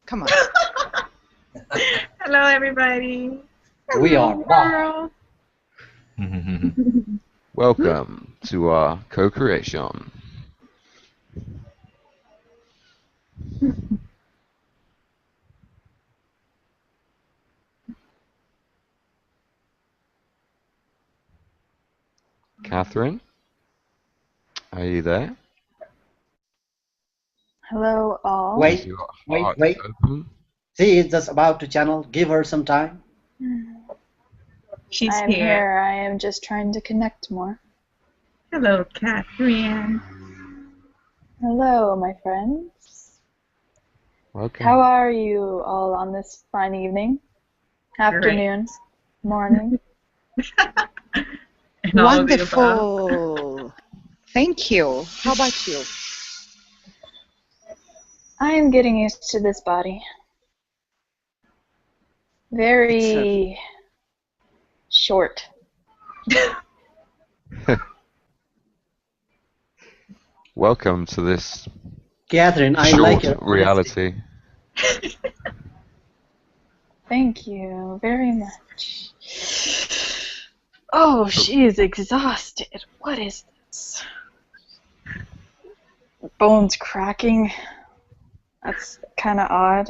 Come on. Hello, everybody. We are Girl. Welcome to our co-creation. Catherine, are you there? Hello, all. Wait, Is your wait, heart wait. open? She is just about to channel. Give her some time. She's I am here. I am just trying to connect more. Hello, Catherine. Hello, my friends. Welcome. How are you all on this fine evening, afternoon, morning? And all of the above. Wonderful. Thank you. How about you? I am getting used to this body. Very short. Welcome to this Catherine, I short like your reality. Thank you very much. Oh, she is exhausted. What is this? Bones cracking. That's kind of odd.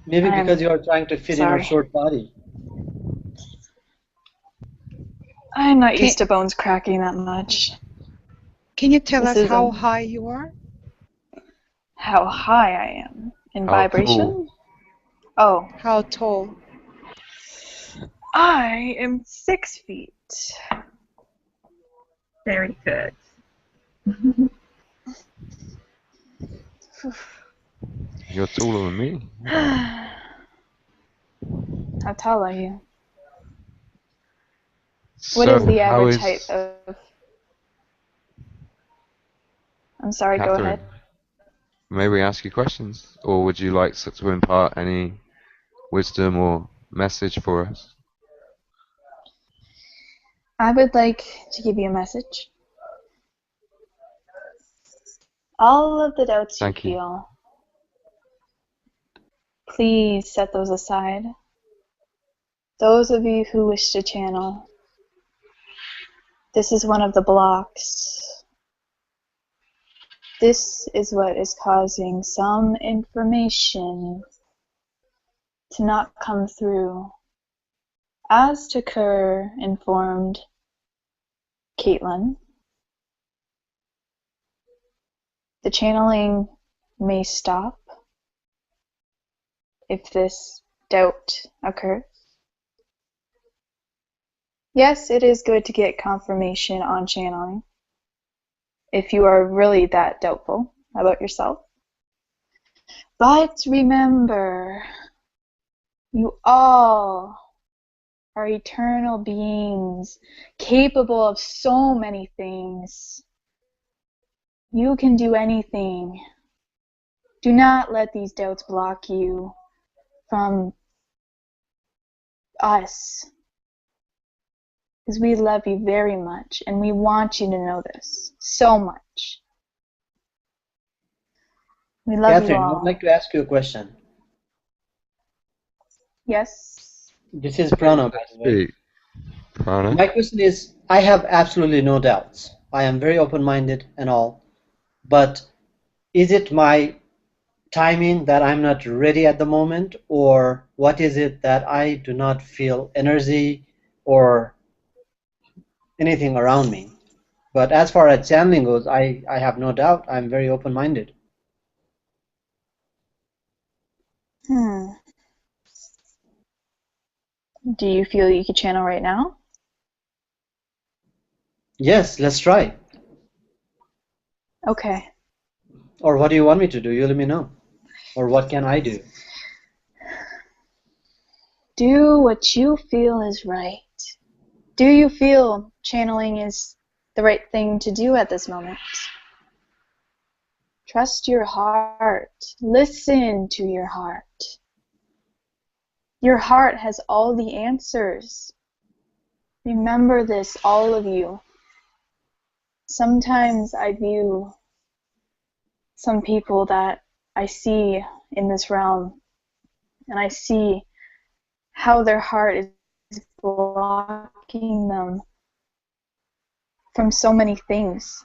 Maybe because you are trying to fit in her sorry. short body. I'm not used to bones cracking that much. Can you tell This us is how a- high you are? How high I am in How vibration? Oh, How tall? I am 6 feet. Very good. You're taller than me. How tall are you? So What is the how average is height of... I'm sorry, Catherine? go ahead. May we ask you questions, or would you like to impart any wisdom or message for us? I would like to give you a message. All of the doubts Thank you. feel, please set those aside. Those of you who wish to channel, this is one of the blocks. This is what is causing some information to not come through. As Takur informed Caitlin, the channeling may stop if this doubt occurs. Yes, it is good to get confirmation on channeling if you are really that doubtful about yourself. But remember, you all are eternal beings, capable of so many things. You can do anything. Do not let these doubts block you from us. Because we love you very much, and we want you to know this so much. We love Catherine, you I all. would like to ask you a question. Yes? This is Pranav, by the way. Speak. Prana? My question is, I have absolutely no doubts. I am very open-minded and all. But is it my timing that I'm not ready at the moment, or what is it that I do not feel energy or anything around me? But as far as channeling goes, I have no doubt. I'm very open-minded. Do you feel you could channel right now? Yes, let's try. Okay. Or what do you want me to do? You let me know. Or what can I do? Do what you feel is right. Do you feel channeling is the right thing to do at this moment? Trust your heart. Listen to your heart. Your heart has all the answers. Remember this, all of you. Sometimes I view some people that I see in this realm, and I see how their heart is blocking them from so many things.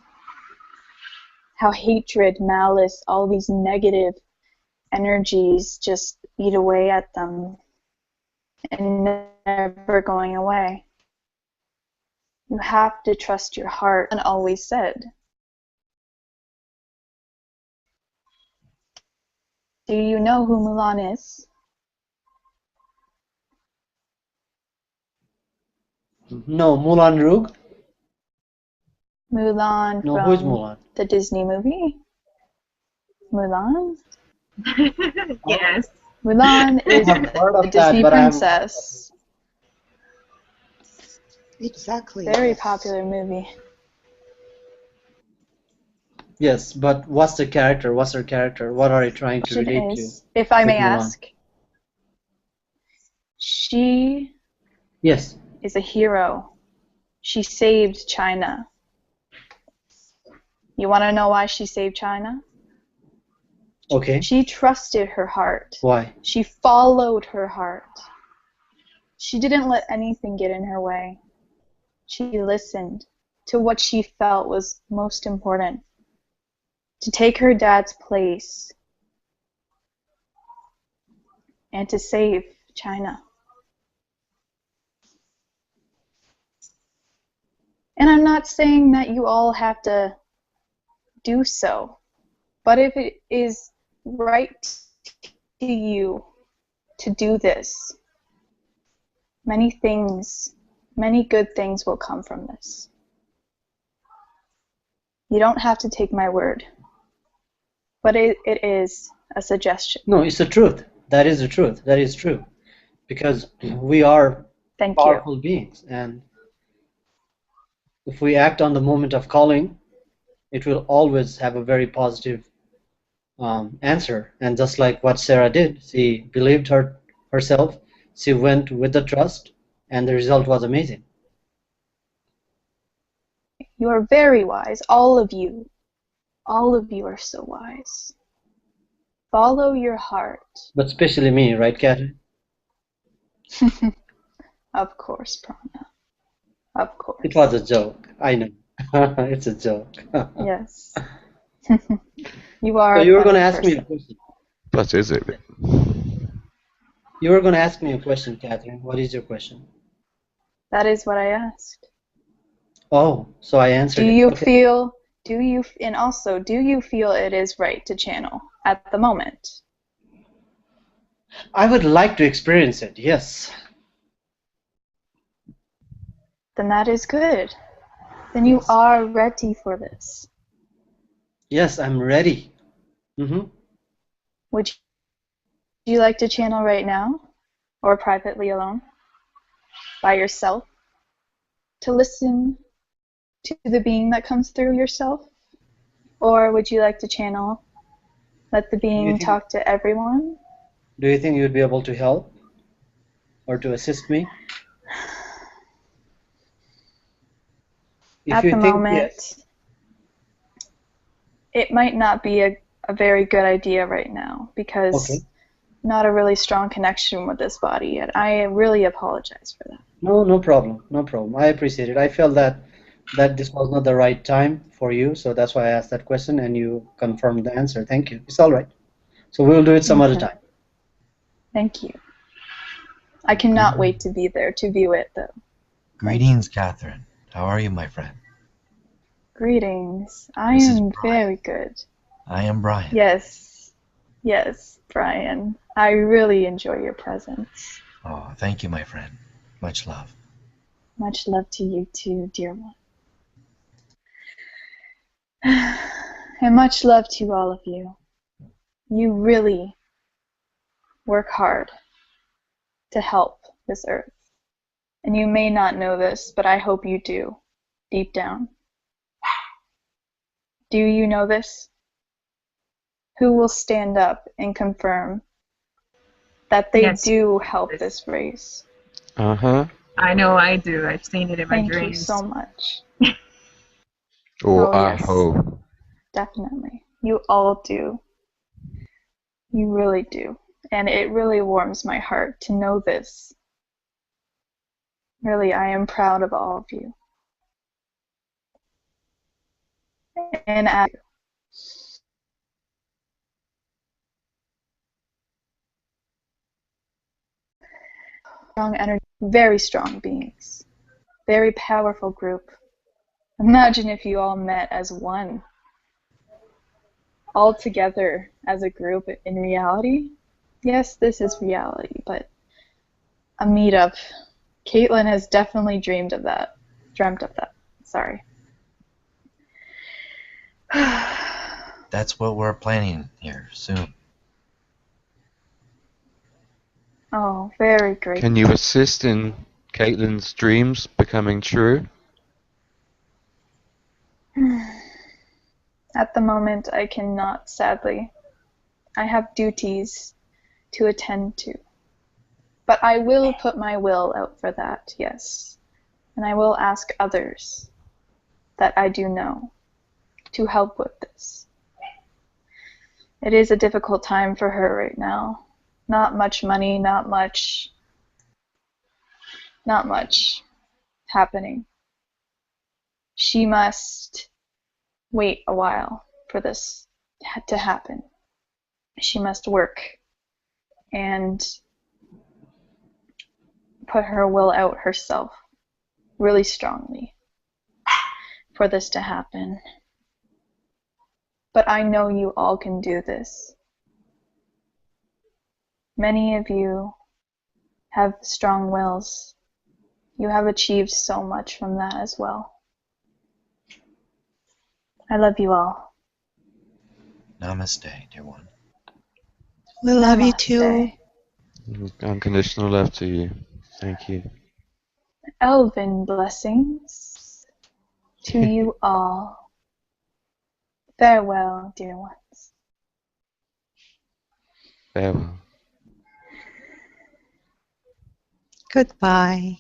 How hatred, malice, all these negative energies just eat away at them and never going away. You have to trust your heart, and always said. Do you know who Mulan is? No, Moulin Rouge? Mulan No, who is from Mulan? the Disney movie? Mulan? Yes. Mulan is I've heard the of that, Disney but princess. Exactly. Very yes. popular movie. Yes, but what's the character? What's her character? What are you trying to Question relate to is, if I with may Mulan? ask, she Yes. is a hero. She saved China. You want to know why she saved China? Okay. She trusted her heart. Why? She followed her heart. She didn't let anything get in her way. She listened to what she felt was most important. To take her dad's place and to save China. And I'm not saying that you all have to do so, but if it is right to you to do this, many good things will come from this. You don't have to take my word, but it is a suggestion. No, it's the truth. That is the truth. That is true. Because we are Thank you. powerful beings, and if we act on the moment of calling, it will always have a very positive answer. And just like what Sarah did, she believed herself, she went with the trust, and the result was amazing. You are very wise, all of you. All of you are so wise. Follow your heart. But especially me, right, Catherine? Of course, Prana. Of course. It was a joke. I know. It's a joke. Yes. You are So a you were going funny to ask me a person. question. But is it? You were going to ask me a question, Catherine. What is your question? That is what I asked. Oh, so I answered Do it. you Okay. feel, and also, do you feel it is right to channel at the moment? I would like to experience it, yes. Then that is good. Then you Yes. are ready for this. Yes, I'm ready. Would you like to channel right now? Or privately alone? By yourself? To listen to the being that comes through yourself? Or would you like to channel, let the being talk to everyone? Do you think you'd be able to help or to assist me? If At you the think moment, yes, it might not be a very good idea right now because okay. not a really strong connection with this body yet. I really apologize for that. No problem. No problem. I appreciate it. I felt that this was not the right time for you, so that's why I asked that question and you confirmed the answer. Thank you. It's all right. So we'll do it some other time. Thank you. I cannot wait to be there to view it, though. Greetings, Catherine. How are you, my friend? Greetings. I This is am Brian. very good. I am Brian. Yes, Brian. I really enjoy your presence. Oh, thank you, my friend. Much love. Much love to you too, dear one. And much love to all of you. You really work hard to help this earth. And you may not know this, but I hope you do, deep down. Do you know this? Who will stand up and confirm that they Yes. do help this race? Uh-huh. I know I do. I've seen it in my Thank you dreams. so much. Or Oh, I yes. hope. Definitely. You all do. You really do. And it really warms my heart to know this. Really, I am proud of all of you. And as strong energy, very strong beings, very powerful group. Imagine if you all met as one, all together as a group in reality. Yes, this is reality, but a meetup. Caitlin has definitely dreamt of that. Sorry. That's what we're planning here soon. Oh, very great. Can you assist in Caitlin's dreams becoming true? At the moment, I cannot, sadly. I have duties to attend to. But I will put my will out for that, yes. And I will ask others that I do know to help with this. It is a difficult time for her right now. Not much money, not much happening. She must wait a while for this to happen. She must work and put her will out herself really strongly for this to happen. But I know you all can do this. Many of you have strong wills. You have achieved so much from that as well. I love you all. Namaste, dear one. We love you Namaste. too. Unconditional love to you. Thank you. Elven blessings to you all. Farewell, dear ones. Farewell. Goodbye.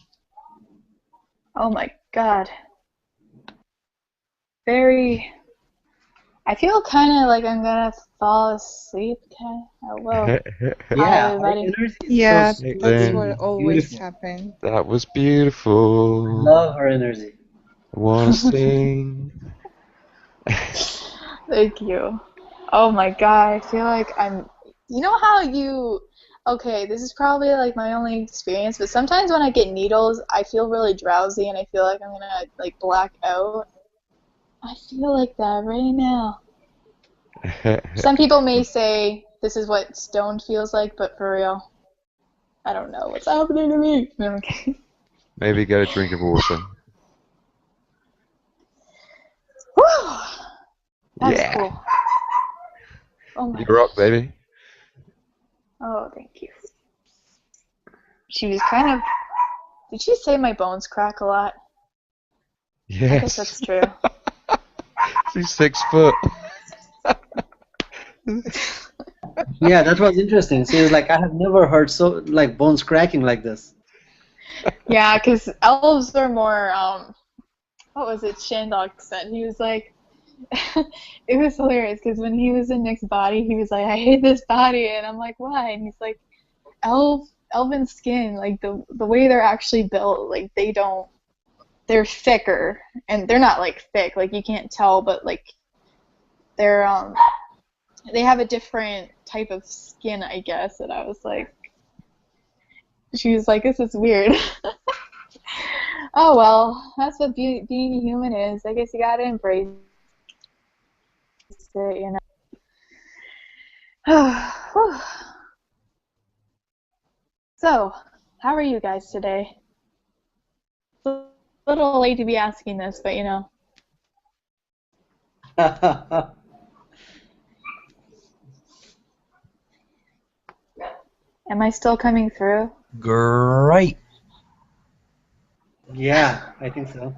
Oh my god. I feel kind of like I'm gonna fall asleep. Hello. Hi, Yeah, everybody. her energy is Yeah, so Caitlin. that's soothing what and always beautiful. happens. That was I beautiful. love her energy. I wanna sing. Thank you. Oh my god, I feel like you know how okay, this is probably like my only experience, but sometimes when I get needles, I feel really drowsy and I feel like I'm gonna like black out. I feel like that right now. Some people may say this is what stoned feels like, but for real, I don't know what's happening to me. No, okay. Maybe get a drink of water. Whew! That was Yeah. cool. Oh my You rock, baby. Oh, thank you. She was did she say my bones crack a lot? I guess that's Yes. true. She's 6 foot. Yeah, that was interesting. She was like, I have never heard so like bones cracking like this. Yeah, because elves are more, what was it Shandok said? He was like, it was hilarious because when he was in Nick's body, he was like, I hate this body. And I'm like, why? And he's like, elven skin, like the way they're actually built, like they're thicker. And they're not like thick, like you can't tell, but like they're, they have a different type of skin, I guess. And I was like, she was like, this is weird. Oh well, that's what being a human is. I guess you gotta embrace it, you know. So, how are you guys today? It's a little late to be asking this, but you know. Am I still coming through? Great. Yeah, I think so.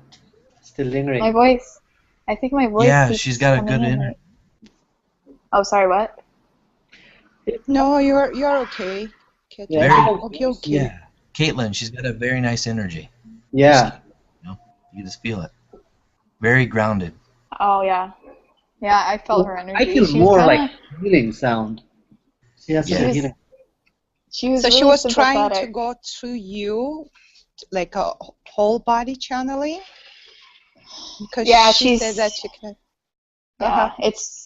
Still My lingering. voice, I think my voice Yeah, keeps she's got a coming good in energy. late. Oh, sorry, what? No, you're okay. Yeah, Caitlin. Very, Okay. yeah. Caitlin, she's got a very nice energy. Yeah. You know, you just feel it. Very grounded. Oh, yeah. Yeah, I felt her I energy. feel She's more like kind healing sound. Yes, I Yeah. can She's hear. she was So she really was trying to sympathetic. go through you, like a whole body channeling, because Yeah, she said that she's she can. yeah,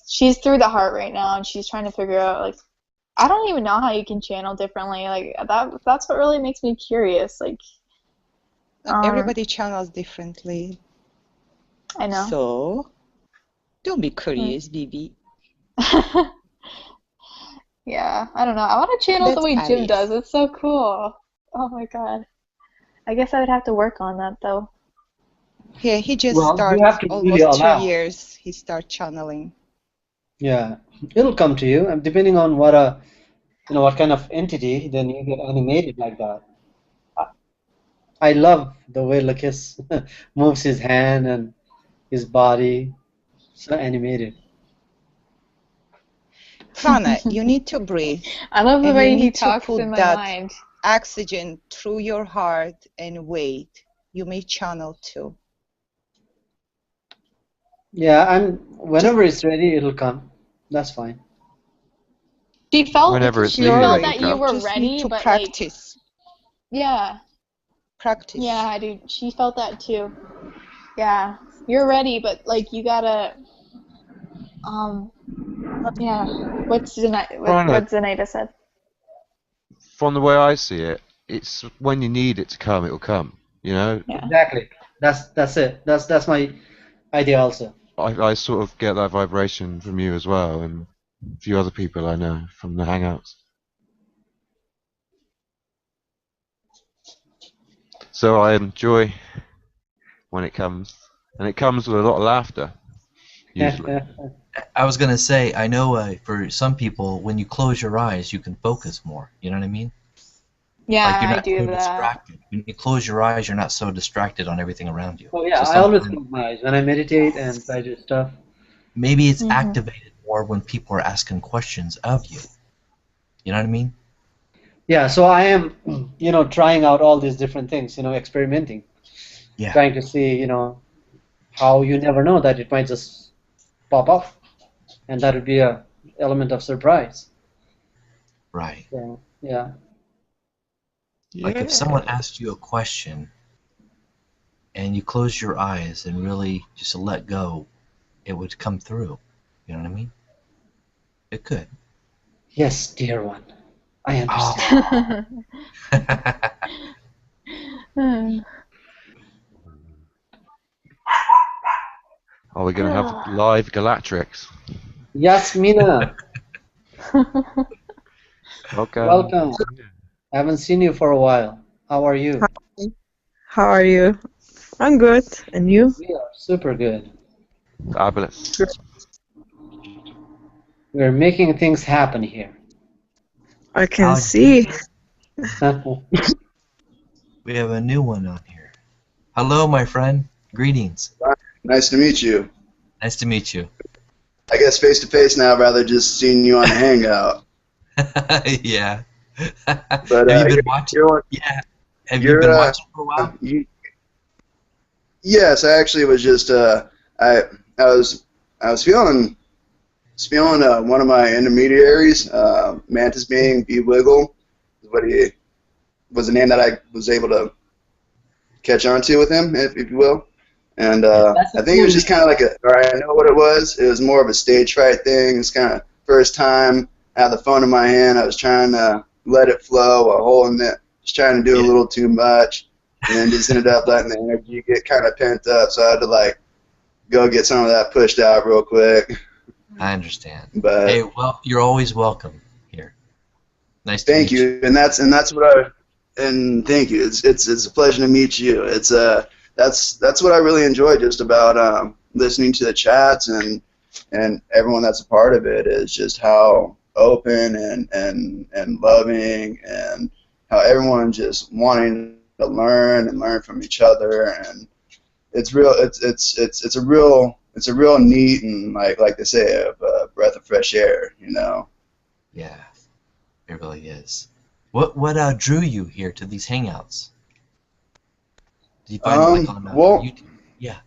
she's through the heart right now, and she's trying to figure out like I don't even know how you can channel differently. Like that's what really makes me curious. Like Everybody channels differently. I know. So don't be curious, Bibi. Yeah, I don't know. I want to channel the That's way Jim Alice. does. It's so cool. Oh my god. I guess I would have to work on that though. Yeah, he just Well, you started have to really almost 2 allow. years. He started channeling. Yeah, it'll come to you, and depending on what what kind of entity, then you get animated like that. I love the way Lakis moves his hand and his body, so animated. Prana, you need to breathe, I love the and you way he need to talks put in my that mind. oxygen through your heart and wait. You may channel too. Yeah, whenever it's ready, it'll come. That's fine. She felt Whenever it's she You're needed, felt it'll that ready. you come. You were just need ready, to but like practice. yeah. Practice. Yeah, dude. She felt that too. Yeah. You're ready, but like you gotta yeah. What Rhino, Zenaida said. from the way I see it, it's when you need it to come, it'll come. You know, Yeah. Exactly. That's it. That's my idea also. I sort of get that vibration from you as well, and a few other people I know from the Hangouts. So I enjoy when it comes, and it comes with a lot of laughter, usually. I was gonna say, I know for some people, when you close your eyes, you can focus more. You know what I mean? Yeah, Like you're I not do so that. distracted. When you close your eyes, you're not so distracted on everything around you. Oh yeah, So I always sometimes close my eyes when I meditate and try to do stuff. maybe it's Mhm. activated more when people are asking questions of you. You know what I mean? Yeah, so I am, trying out all these different things, experimenting, Yeah. trying to see, how you never know that it might just pop up, and that would be a element of surprise. Right. So, yeah. Like if someone asked you a question and you close your eyes and really just let go, it would come through. You know what I mean? It could. Yes, dear one, I understand. Oh. Are we going to have live Galatrix? Yasmina, Welcome. welcome. I haven't seen you for a while. How are you? How are you? I'm good. And you? We are super good. Fabulous. We're making things happen here. I can How see. We have a new one on here. Hello, my friend. Greetings. Nice to meet you. Nice to meet you. I guess face to face now rather just seeing you on a hangout. Yeah. But have you been watching? you're, Yeah. Have you been watching for a while? Yes, I actually was just I was feeling one of my intermediaries, Mantis Being B Wiggle, is what he was the name that I was able to catch on to with him, if you will. And I think it was just kind of like I know what it was. It was more of a stage fright thing. It's kind of first time I had the phone in my hand. I was trying to let it flow while holding it, just trying to do a little too much, and then just ended up letting the energy get kind of pent up. So I had to go get some of that pushed out real quick. I understand. But hey, well, you're always welcome here. Nice to meet you. Thank you, and that's what thank you. It's a pleasure to meet you. It's that's what I really enjoy just about listening to the chats and everyone that's a part of it is just how open and loving and how everyone just wanting to learn and learn from each other, and it's a real neat and like they say a breath of fresh air, Yeah, it really is. What drew you here to these hangouts? Did you find it on YouTube? Yeah.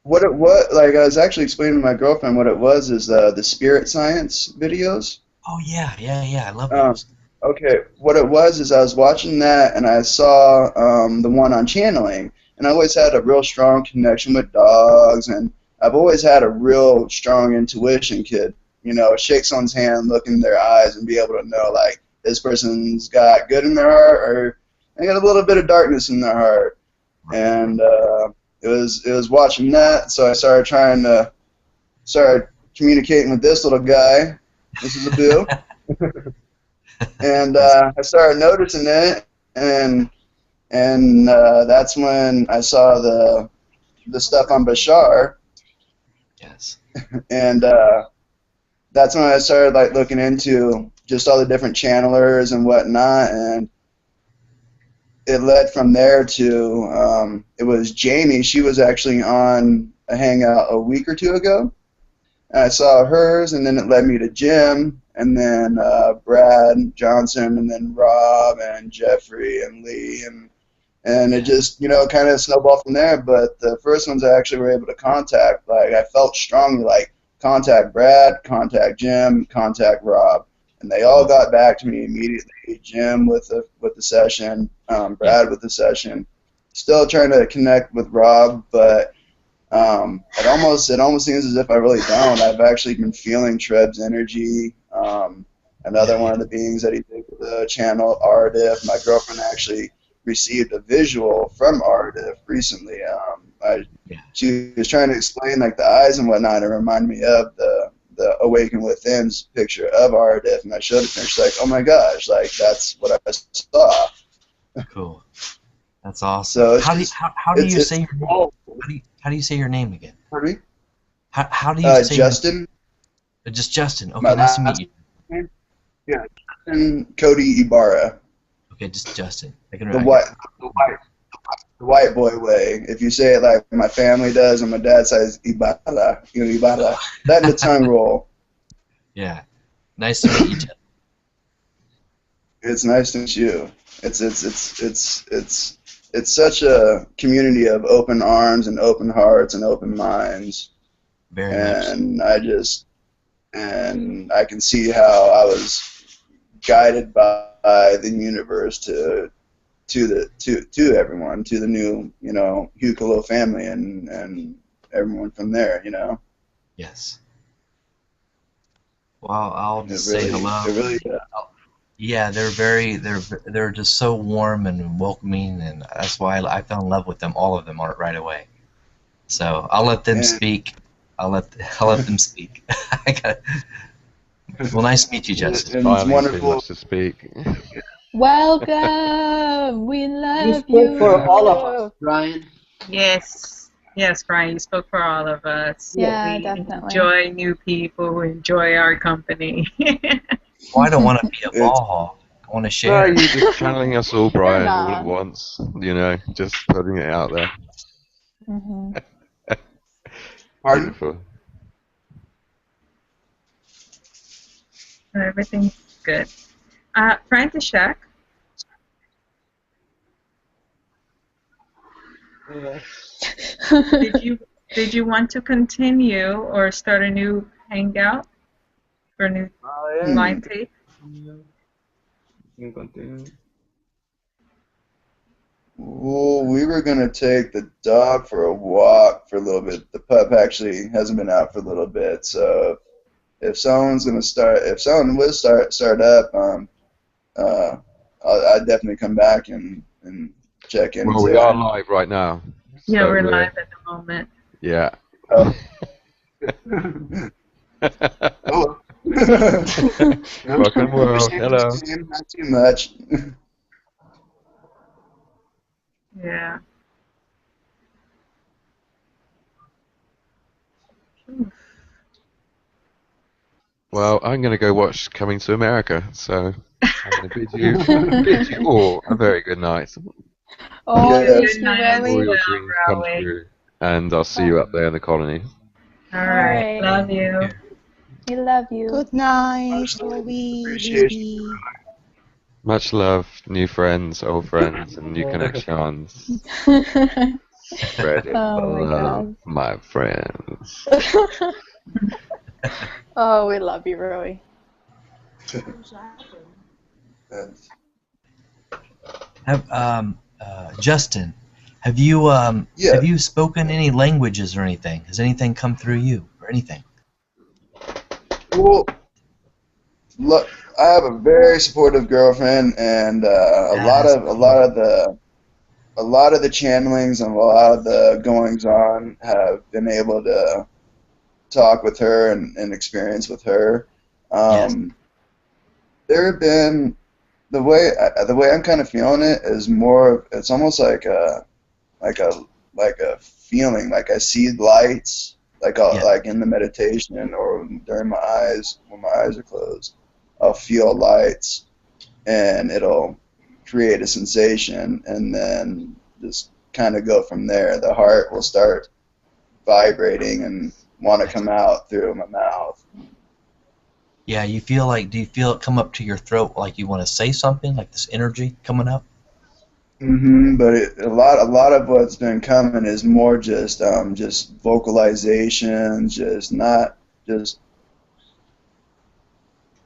What I was actually explaining to my girlfriend what it was is the spirit science videos. Oh yeah, I love Um, those. okay, what it was is I was watching that and I saw the one on channeling, and I always had a real strong connection with dogs, and I've always had a real strong intuition, kid. You know, shake someone's hand, look in their eyes, and be able to know like this person's got good in their heart or they got a little bit of darkness in their heart. And it was watching that, so I started trying to start communicating with this little guy. This is a boo. And I started noticing it, and that's when I saw the stuff on Bashar, Yes. and that's when I started like looking into just all the different channelers and whatnot, and it led from there to it was Jamie. She was actually on a hangout a week or two ago. And I saw hers, and then it led me to Jim, and then Brad Johnson, and then Rob and Jeffrey and Lee, and it just kind of snowballed from there. But the first ones I actually were able to contact, like I felt strongly, like contact Brad, contact Jim, contact Rob, and they all got back to me immediately. Jim with the session, Brad with the session. Still trying to connect with Rob, but it almost seems as if I really don't. I've actually been feeling Treb's energy. Another one of the beings that he did with the channel, Ardif. My girlfriend actually received a visual from Ardif recently. She was trying to explain like the eyes and whatnot. It reminded me of the Awaken Within's picture of Ardif, and I showed it to her. She's like, "Oh my gosh, like that's what I saw." Cool. That's awesome. So how do you say your name? How do you say your name again? Pardon me? How do you say Justin? Just Justin. Okay, nice to meet you. Yeah, Justin Cody Ibarra. Okay, just Justin. The white boy way. If you say it like my family does, and my dad says Ibarra, Ibarra. That and the tongue roll. Yeah. Nice to meet you, Justin. It's nice to meet you. It's such a community of open arms and open hearts and open minds. Very much. And I can see how I was guided by the universe to everyone, to the new, Hucolo family and everyone from there, Yes. Well, I'll just say hello. It really, yeah, they're just so warm and welcoming, and that's why I fell in love with them, all of them, right away. So I'll let them speak. I'll let them speak. Well, nice to meet you, Justin. And it's wonderful. Much to speak. Welcome. We love You spoke for all of us, Brian. Yes. Yes, Brian, you spoke for all of us. Yeah, we definitely. enjoy new people, enjoy our company. Well, I don't want to be a ball hog. I want to share. No, you're just channeling us all, Brian, all not. at once. Just putting it out there. Mm-hmm. Pardon? Beautiful. Everything's good. František, did you want to continue or start a new hangout for a new line tape? Well, we were gonna take the dog for a walk for a little bit. The pup actually hasn't been out for a little bit, so if someone would start up, I'd definitely come back and check in. Well, we are live right now. Yeah, so we're live at the moment. Yeah. Oh. Welcome, world. Hello. Not too much. Yeah. Well, I'm going to go watch Coming to America, so I'm going to bid you all a very good night. Oh, Yeah. thank Good you, night, All Riley. your dreams come Rowie. true, and I'll see you up there in the colony. All right. Alright. Love you. We love you. Good night, Rowie, Appreciate Libby. Much love, new friends, old friends, and new connections. Ready Oh for my love, my friends. Oh, we love you, Roy. That's- Justin, have you yeah. spoken any languages or anything? Has anything come through you or anything? Well, look, I have a very supportive girlfriend, and That is beautiful. a lot of the channelings and a lot of the goings on have been able to talk with her and experience with her. Yes. Um, there have been the way I'm kind of feeling it is more. It's almost like a like a feeling. Like I see lights, Yeah. like in the meditation or during my eyes when my eyes are closed. I'll feel lights, and it'll create a sensation, and then just kind of go from there. The heart will start vibrating and want to That's, come out through my mouth. yeah. You feel like? Do you feel it come up to your throat like you want to say something? Like this energy coming up? But a lot of what's been coming is more just vocalizations, just not just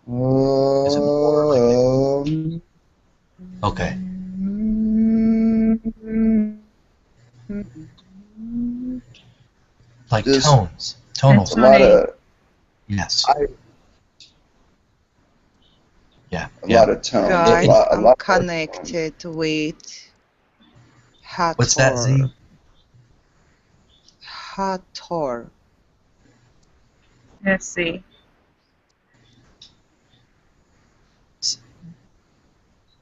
Is it more like a? um, Okay. Like just tones, tonal. a lot Antoine, of Yes. I Yeah. a Yeah. lot of tones, It, Guys, a I'm lot of tones. connected with what's that, Hathor. Z? Hathor. let's see.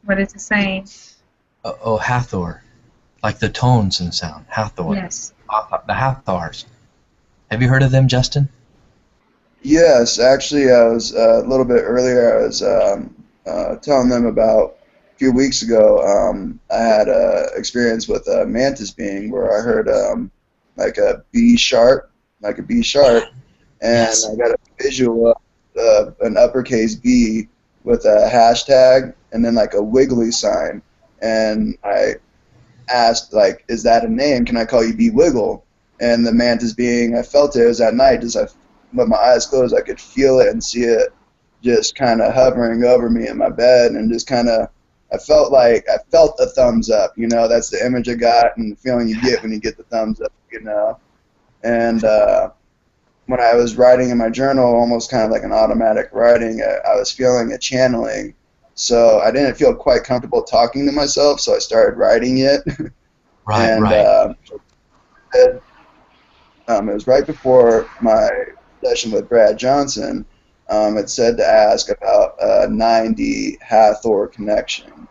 What is it saying? It's Oh, Hathor. Like the tones and sound. Hathor. Yes. The Hathors. Have you heard of them, Justin? Yes, actually, I was a little bit earlier. I was telling them about a few weeks ago. I had a experience with a mantis being where I heard like a B sharp, like a B Yeah. sharp, and Yes. I got a visual of an uppercase B with a hashtag and then like a wiggly sign, and I asked like, "Is that a name? Can I call you B Wiggle?" And the mantis being, I felt it. It was at night. Just with my eyes closed, I could feel it and see it just kind of hovering over me in my bed, and just kind of. I felt a thumbs up. You know, that's the image I got, and the feeling you get when you get the thumbs up. You know, and when I was writing in my journal, almost kind of like an automatic writing, I was feeling a channeling. So I didn't feel quite comfortable talking to myself, so I started writing it. Right, And right. it, it was right before my session with Brad Johnson. It said to ask about 90 Hathor connection.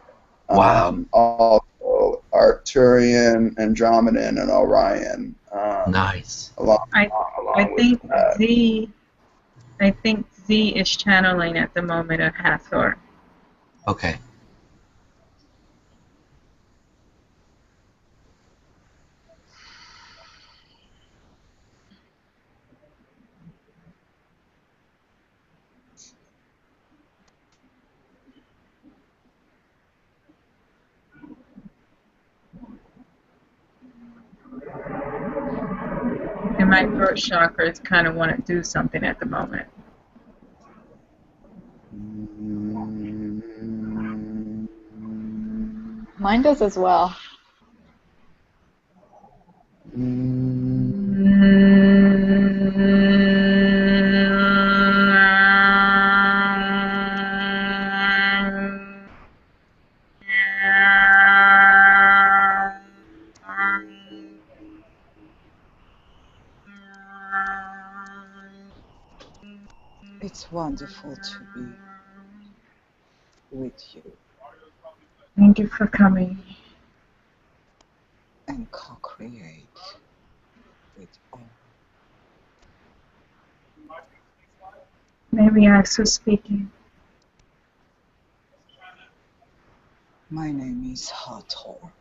Wow. Also Arcturian, Andromedan, and Orion, Nice. along, I I along with think that. Z I think Z is channeling at the moment of Hathor. Okay. And my throat chakras kind of want to do something at the moment. Mine does as well. it's wonderful to be with you Thank you for coming. and co-create with all. Maybe I was speaking. My name is Hathor.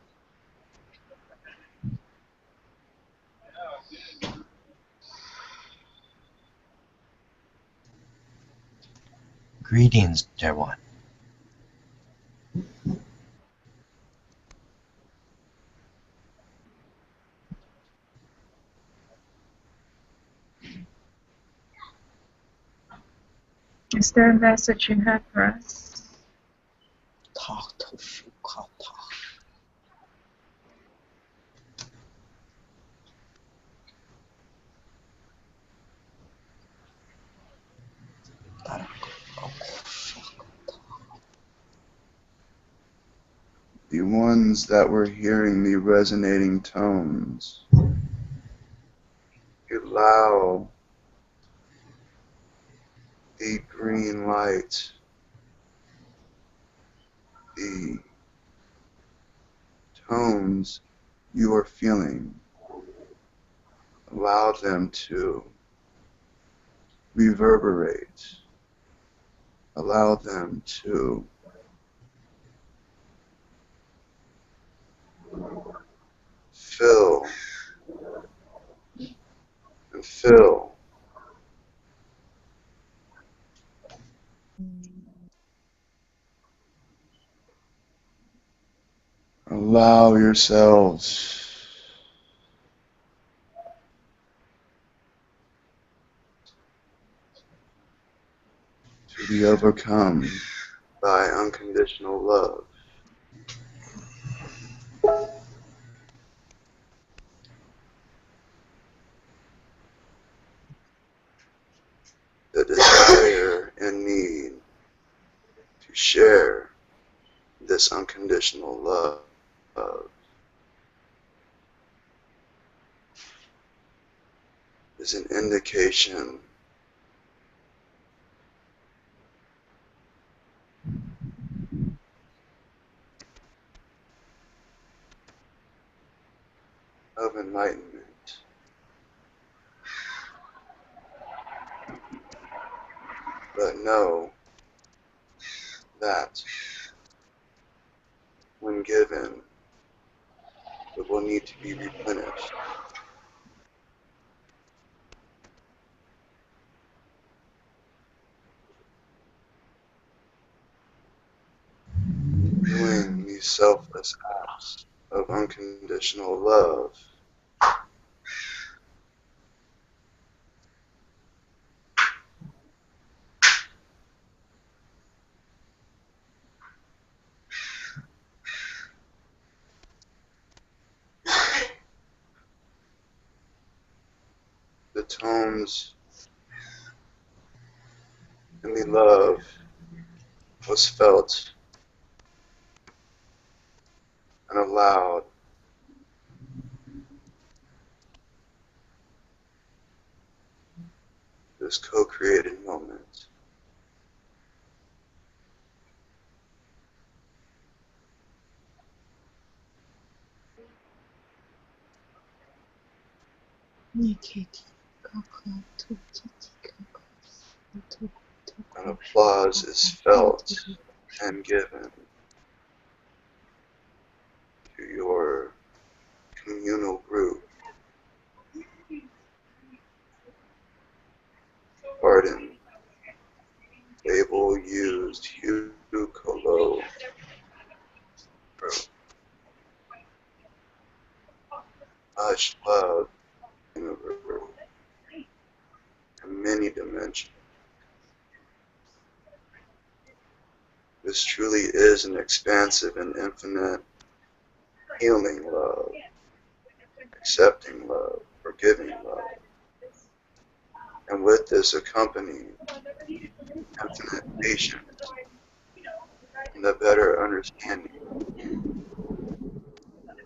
Greetings, everyone. Is there a message you have for us? The ones that were hearing the resonating tones, allow the green light, the tones you are feeling, allow them to reverberate, allow them to fill and fill. Allow yourselves to be overcome by unconditional love. The desire and need to share this unconditional love is an indication of enlightenment. But know that when given, it will need to be replenished. Doing these selfless acts of unconditional love the tones and the love was felt and allowed this co-created moment. And applause is felt and given to your communal group. Pardon, Abel used Hugh much love in the river in many dimensions. This truly is an expansive and infinite healing love, accepting love, forgiving love. And with this accompanying infinite patience and a better understanding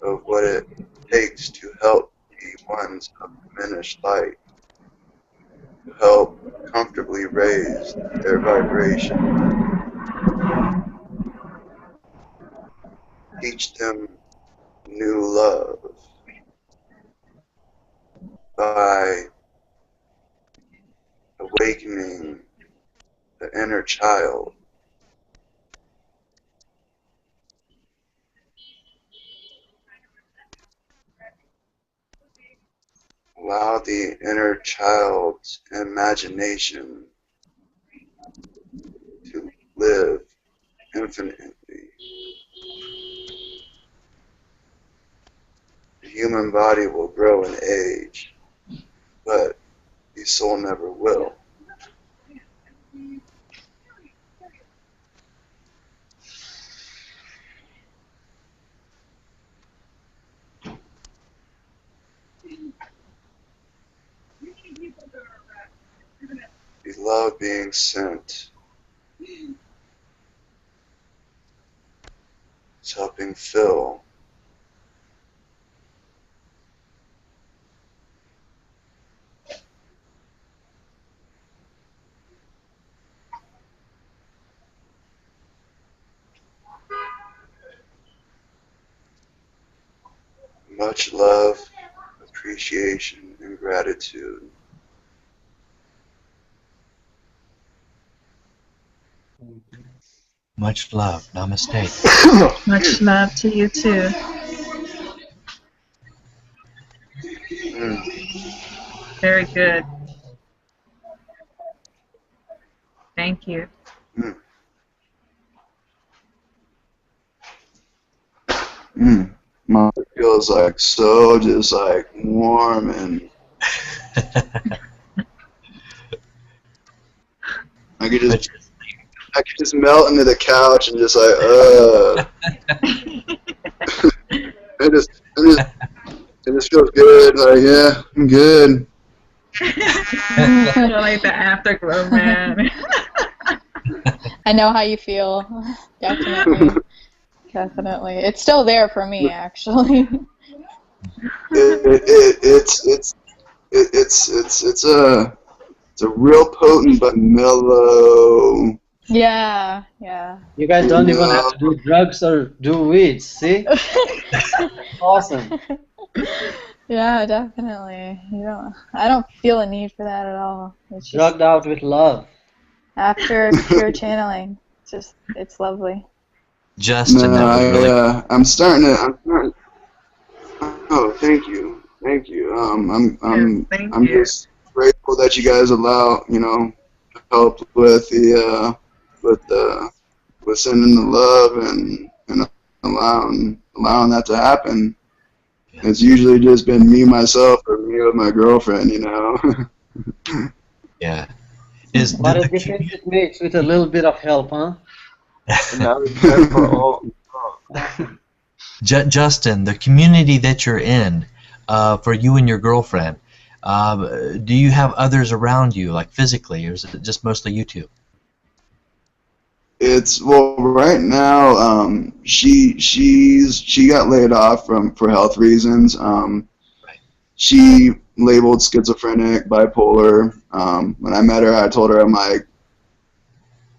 of what it takes to help the ones of diminished light, to help comfortably raise their vibration, teach them new love by awakening the inner child. Allow the inner child's imagination to live infinitely. The human body will grow in age, but the soul never will. love being sent. It's helping fill. Much love, appreciation, and gratitude. Much love. Namaste. Much love to you too. Very good. Thank you. My heart feels like so just like warm and I could just melt into the couch and just like it just feels good. Like yeah, I'm good. I feel like the afterglow, man. I know how you feel. Definitely. Definitely. It's still there for me, actually. It's a real potent but mellow. Yeah, yeah. You guys don't even have to do drugs or do weeds, see? Awesome. Yeah, definitely. I don't feel a need for that at all. It's just Drugged out with love. after pure channeling. It's lovely. Justin, that was really cool. I'm starting to. Oh, thank you. I'm just grateful that you guys allow, help with with sending the love and allowing that to happen. It's usually just been me, myself, or me with my girlfriend, Yeah. What a difference it makes with a little bit of help, huh? Justin, the community that you're in, for you and your girlfriend, do you have others around you, like physically, or is it just mostly you two? Well, right now, she got laid off for health reasons. She labeled schizophrenic, bipolar. When I met her, I told her, I'm like,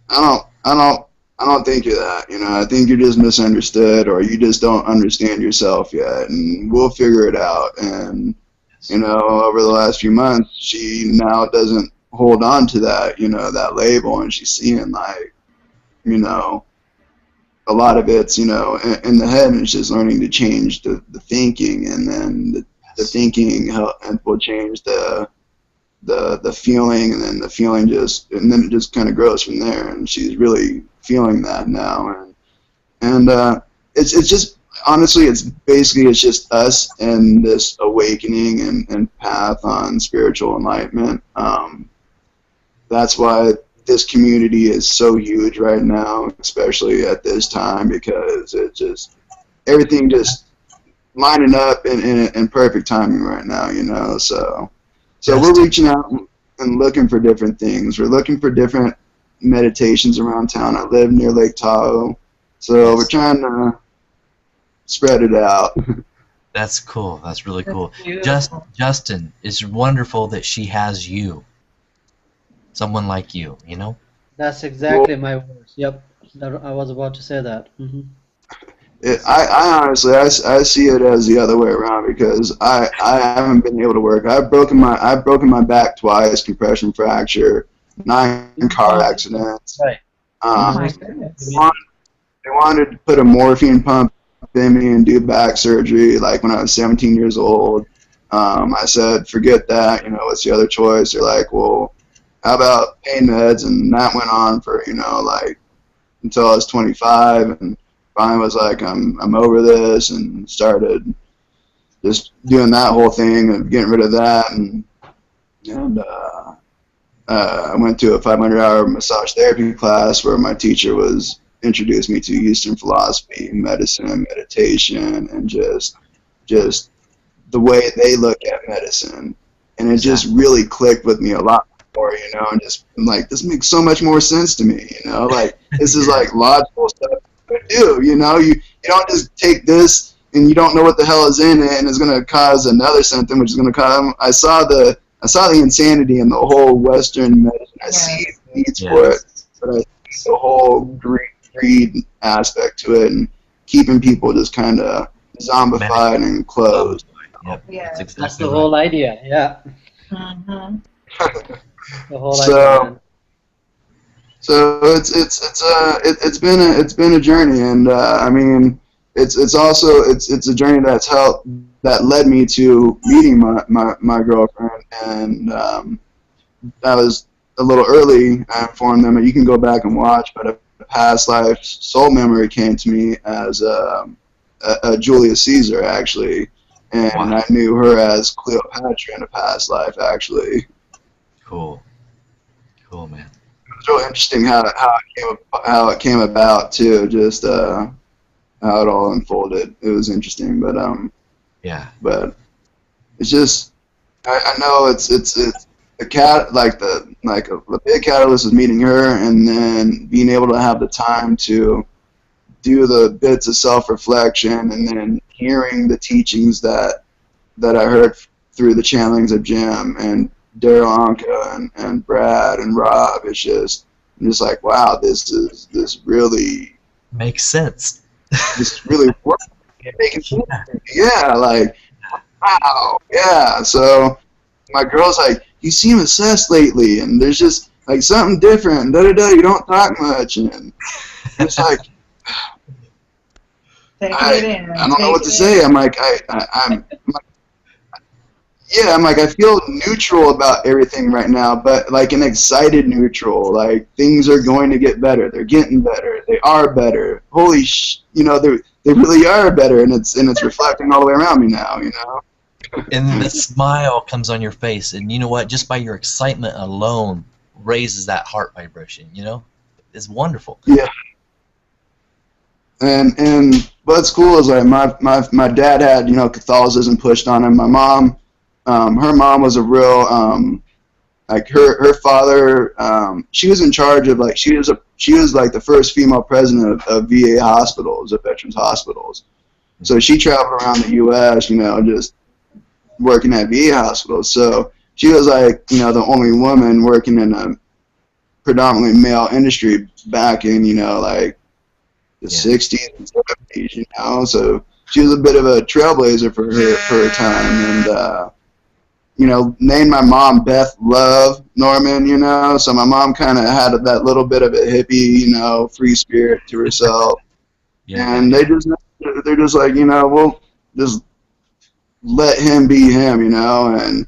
I don't think you're that. I think you're just misunderstood, or you just don't understand yourself yet, and we'll figure it out. And over the last few months, she now doesn't hold on to that, that label, and she's seeing like, a lot of it's, in the head, and it's just learning to change the thinking, and then the thinking will change the feeling, and then the feeling and then it just kind of grows from there, and she's really feeling that now, and it's just, honestly, it's just us and this awakening and path on spiritual enlightenment. That's why this community is so huge right now, especially at this time, because everything just lining up in perfect timing right now, so we're reaching out and looking for different things. We're looking for different meditations around town. I live near Lake Tahoe, so we're trying to spread it out. That's cool. That's really cool. Beautiful. Justin, it's wonderful that she has you. Someone like you, That's exactly my words. Yep, I was about to say that. I honestly, I see it as the other way around, because I haven't been able to work. I've broken my back twice, compression fracture, 9 car accidents. Right. They wanted to put a morphine pump in me and do back surgery like when I was 17 years old. I said, forget that. What's the other choice? They're like, well, how about pain meds? And that went on for like until I was 25, and finally was like, I'm over this, and started just doing that whole thing and getting rid of that, and I went to a 500-hour massage therapy class where my teacher introduced me to Eastern philosophy, medicine, meditation, and just the way they look at medicine, and it just really clicked with me a lot more, you know, and just I'm like, this makes so much more sense to me, you know, like this is like logical stuff to do, you know, you don't just take this and you don't know what the hell is in it and it's going to cause another symptom, which is going to cause, I saw the insanity in the whole Western medicine. I see needs for it, but I see the whole greed aspect to it and keeping people just kind of zombified and closed. Yep. Yeah. That's That's exactly the right. whole idea. Yeah. Mm-hmm. The whole idea. Man. So it's been a journey, and I mean it's also a journey that led me to meeting my girlfriend, and I was a little early. I informed them that you can go back and watch, but a past life soul memory came to me as a Julius Caesar actually, and I knew her as Cleopatra in a past life actually. Cool, man. It's really interesting how it came about too. Just how it all unfolded. It was interesting, but But it's just I know it's the cat the big catalyst is meeting her and then being able to have the time to do the bits of self-reflection and then hearing the teachings that I heard through the channelings of Jim and Daryl Anka and Brad and Rob. It's just I'm just like, wow, this really makes sense. This really works. Yeah, like wow, yeah. So my girl's like, you seem obsessed lately, and there's just like something different. Da da da. You don't talk much, and it's like I don't know what to say. I'm like I'm like I feel neutral about everything right now, but like an excited neutral. Like things are going to get better. They're getting better. They are better. Holy you know, they really are better, and it's reflecting all the way around me now. You know. And the smile comes on your face, and you know what? Just by your excitement alone raises that heart vibration. You know, it's wonderful. Yeah. And what's cool is like my dad had, you know, Catholicism pushed on him. My mom, her mom was a real like her father. She was in charge of like she was like the first female president of VA hospitals, of veterans hospitals. So she traveled around the U.S., you know, just working at VA hospitals. So she was like, you know, the only woman working in a predominantly male industry back in, you know, like the 60s and 70s, you know. So she was a bit of a trailblazer for her time, and you know, named my mom Beth Love Norman, you know. So my mom kind of had that little bit of a hippie, you know, free spirit to herself. And they're just like, you know, we'll just let him be him, you know, and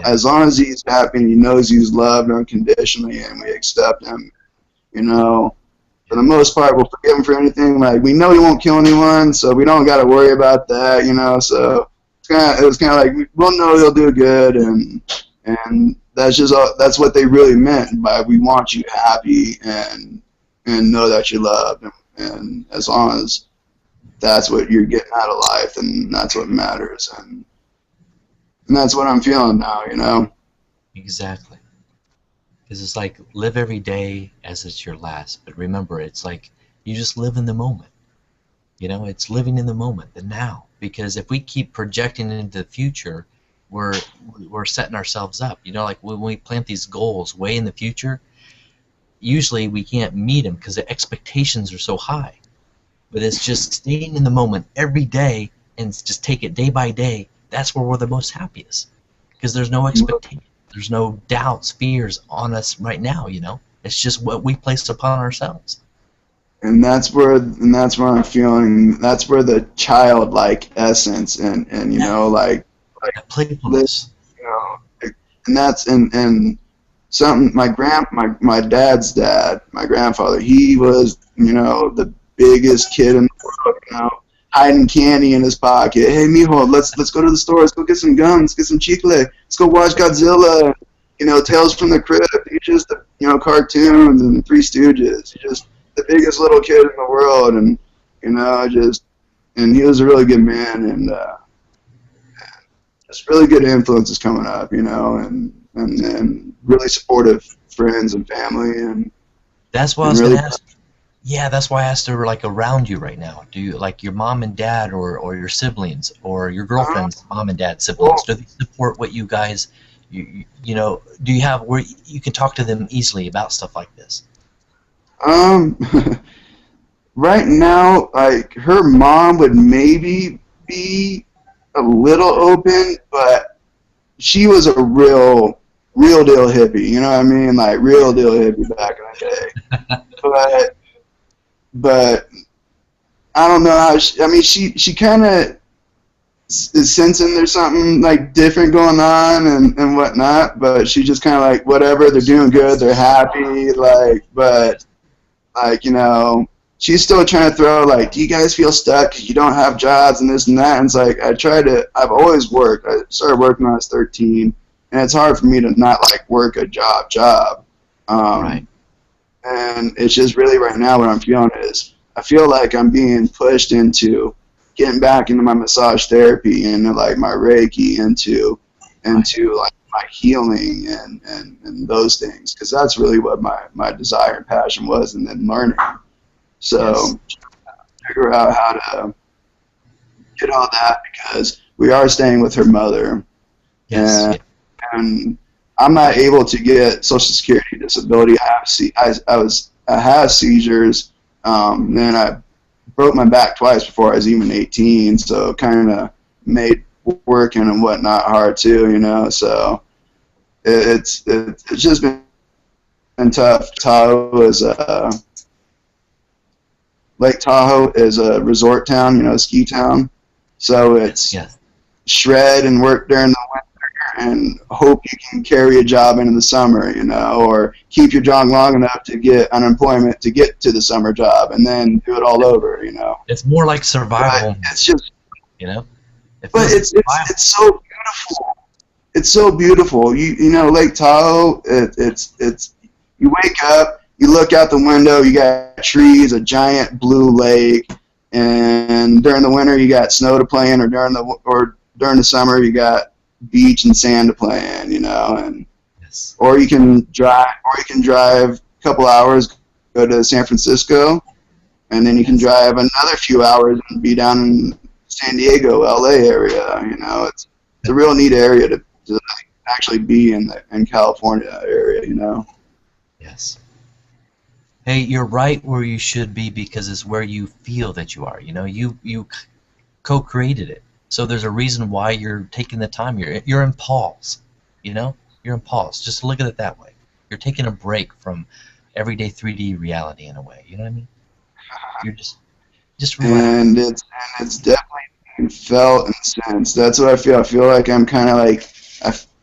as long as he's happy and he knows he's loved unconditionally and we accept him, you know, for the most part, we'll forgive him for anything. Like, we know he won't kill anyone, so we don't got to worry about that, you know. So it was kind of like, we'll know he'll do good, and that's just that's what they really meant by we want you happy and know that you're loved, and as long as that's what you're getting out of life, and that's what matters, and that's what I'm feeling now, you know. Exactly. Because it's like, live every day as it's your last, but remember, it's like you just live in the moment. You know, it's living in the moment, the now. Because if we keep projecting into the future, we're setting ourselves up. You know, like when we plant these goals way in the future, usually we can't meet them because the expectations are so high. But it's just staying in the moment every day and just take it day by day. That's where we're the most happiest, because there's no expectation, there's no doubts, fears on us right now. You know, it's just what we place upon ourselves. And that's where I'm feeling. That's where the childlike essence and you know, like playfulness. You know, and that's and something. My dad's dad, my grandfather, he was, you know, the biggest kid in the world, you know, hiding candy in his pocket. Hey, mijo, let's go to the store. Let's go get some gums, get some chicle. Let's go watch Godzilla. You know, Tales from the Crypt. He's just, you know, cartoons and Three Stooges. He's just the biggest little kid in the world, and you know, and he was a really good man, and just really good influences coming up, you know, and and really supportive friends and family, and That's what I was really. gonna ask. Yeah, that's why I asked her, like, around you right now. Do you, like, your mom and dad, or your siblings, or your girlfriend's mom and dad siblings? Do they support what you guys, you know? Do you have where you can talk to them easily about stuff like this? Um, right now, like her mom would maybe be a little open, but she was a real deal hippie. You know what I mean? Like real deal hippie back in the day. But I don't know how. I mean, she kind of is sensing there's something like different going on and whatnot. But she just kind of like whatever. They're doing good. They're happy. But you know, she's still trying to throw like, do you guys feel stuck 'cause you don't have jobs and this and that? And it's like I've always worked. I started working when I was 13, and it's hard for me to not like work a job. Right. And it's just really right now what I'm feeling is I feel like I'm being pushed into getting back into my massage therapy and like my Reiki into like my healing and those things, because that's really what my desire and passion was, and then learning. So figure out how to get all that, because we are staying with her mother. Yes. And I'm not able to get Social Security disability. I have seizures, and I broke my back twice before I was even 18, so kind of made working and whatnot hard too, you know. So it's just been tough. Lake Tahoe is a resort town, you know, a ski town. So it's shred and work during the winter and hope you can carry a job into the summer, you know, or keep your job long enough to get unemployment to get to the summer job and then do it all over, you know. It's more like survival. But it's just, you know. But it's so beautiful. It's so beautiful. You know, Lake Tahoe. It's you wake up, you look out the window, you got trees, a giant blue lake, and during the winter you got snow to play in, or during the summer you got beach and sand to play in, you know, and or you can drive a couple hours, go to San Francisco, and then you can drive another few hours and be down in San Diego, LA area. You know, it's a real neat area to actually be in California area, you know. Yes. Hey, you're right where you should be, because it's where you feel that you are. You know, you co-created it. So there's a reason why you're taking the time. You're in pause, you know? You're in pause. Just look at it that way. You're taking a break from everyday 3D reality in a way. You know what I mean? You're just relax. And it's definitely being felt and sensed. That's what I feel. I feel like I'm kind of like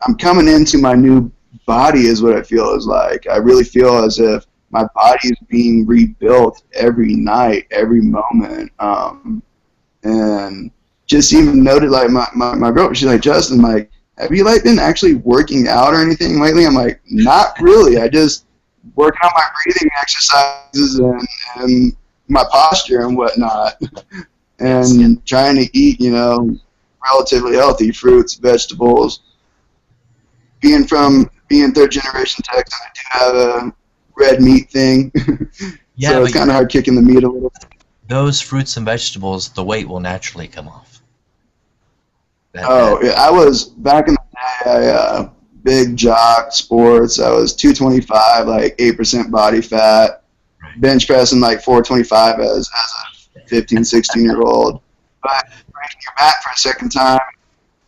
I'm coming into my new body is what I feel is like. I really feel as if my body is being rebuilt every night, every moment. And just even noted, like my girl, she's like, Justin, like, have you like been actually working out or anything lately? I'm like, not really. I just working on my breathing exercises and my posture and whatnot, and trying to eat, you know, relatively healthy fruits, vegetables. Being third generation Texan, I do have a red meat thing, so it's kind of hard kicking the meat a little bit. Those fruits and vegetables, the weight will naturally come off. Yeah, I was back in the day. I big jock sports. I was 225, like 8% body fat, bench pressing like 425 as a 15, 16-year-old. But breaking your back for a second time,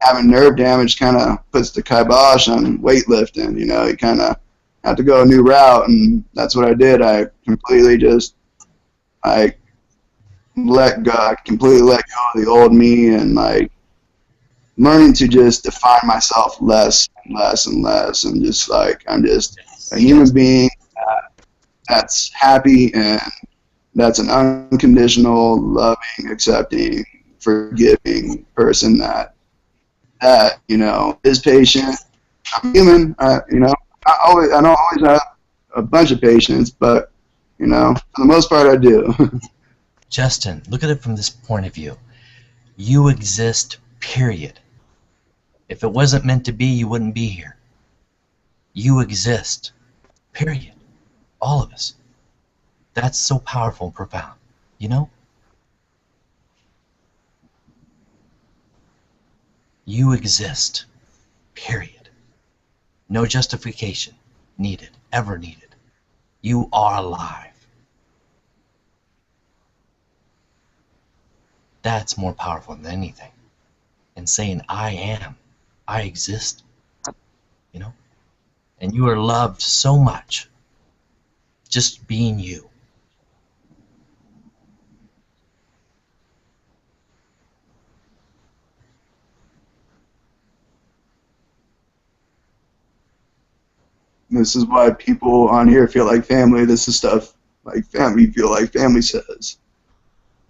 having nerve damage kind of puts the kibosh on weightlifting. You know, you kind of have to go a new route, and that's what I did. I completely just completely let go of the old me, and like learning to just define myself less and less and less, and just like I'm just a human being that's happy, and that's an unconditional, loving, accepting, forgiving person that you know is patient. I'm human. You know, I don't always have a bunch of patience, but you know, for the most part, I do. Justin, look at it from this point of view. You exist, period. If it wasn't meant to be, you wouldn't be here. You exist. Period. All of us. That's so powerful and profound. You know? You exist. Period. No justification needed, ever needed. You are alive. That's more powerful than anything. And saying, I am. I exist. You know? And you are loved so much. Just being you. This is why people on here feel like family. This is stuff like family feel like family says.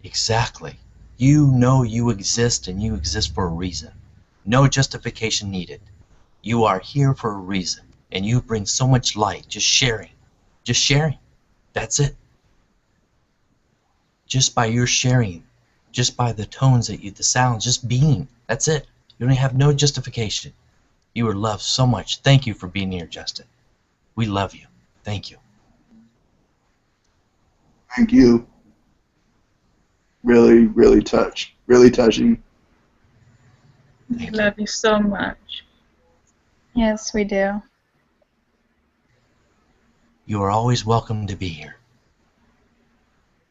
Exactly. You know you exist, and you exist for a reason. No justification needed. You are here for a reason, and you bring so much light. Just sharing. Just sharing. That's it. Just by your sharing, just by the tones that you, the sounds, just being. That's it. You don't have no justification. You are loved so much. Thank you for being here, Justin. We love you. Thank you. Thank you. Really, really touching. We love you so much. Yes, we do. You are always welcome to be here.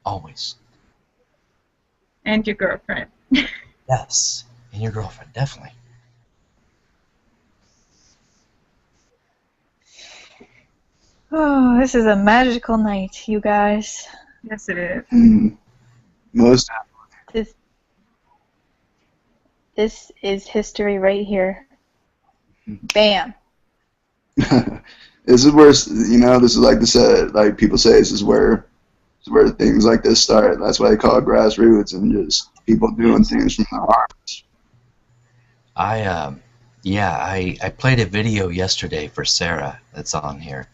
Always. And your girlfriend. Yes. And your girlfriend, definitely. Oh, this is a magical night, you guys. Yes, it is. Most. This is history right here. Bam. This is where, you know, this is like like people say, this is where things like this start. That's why they call it grassroots, and just people doing things from their hearts. I played a video yesterday for Sarah that's on here.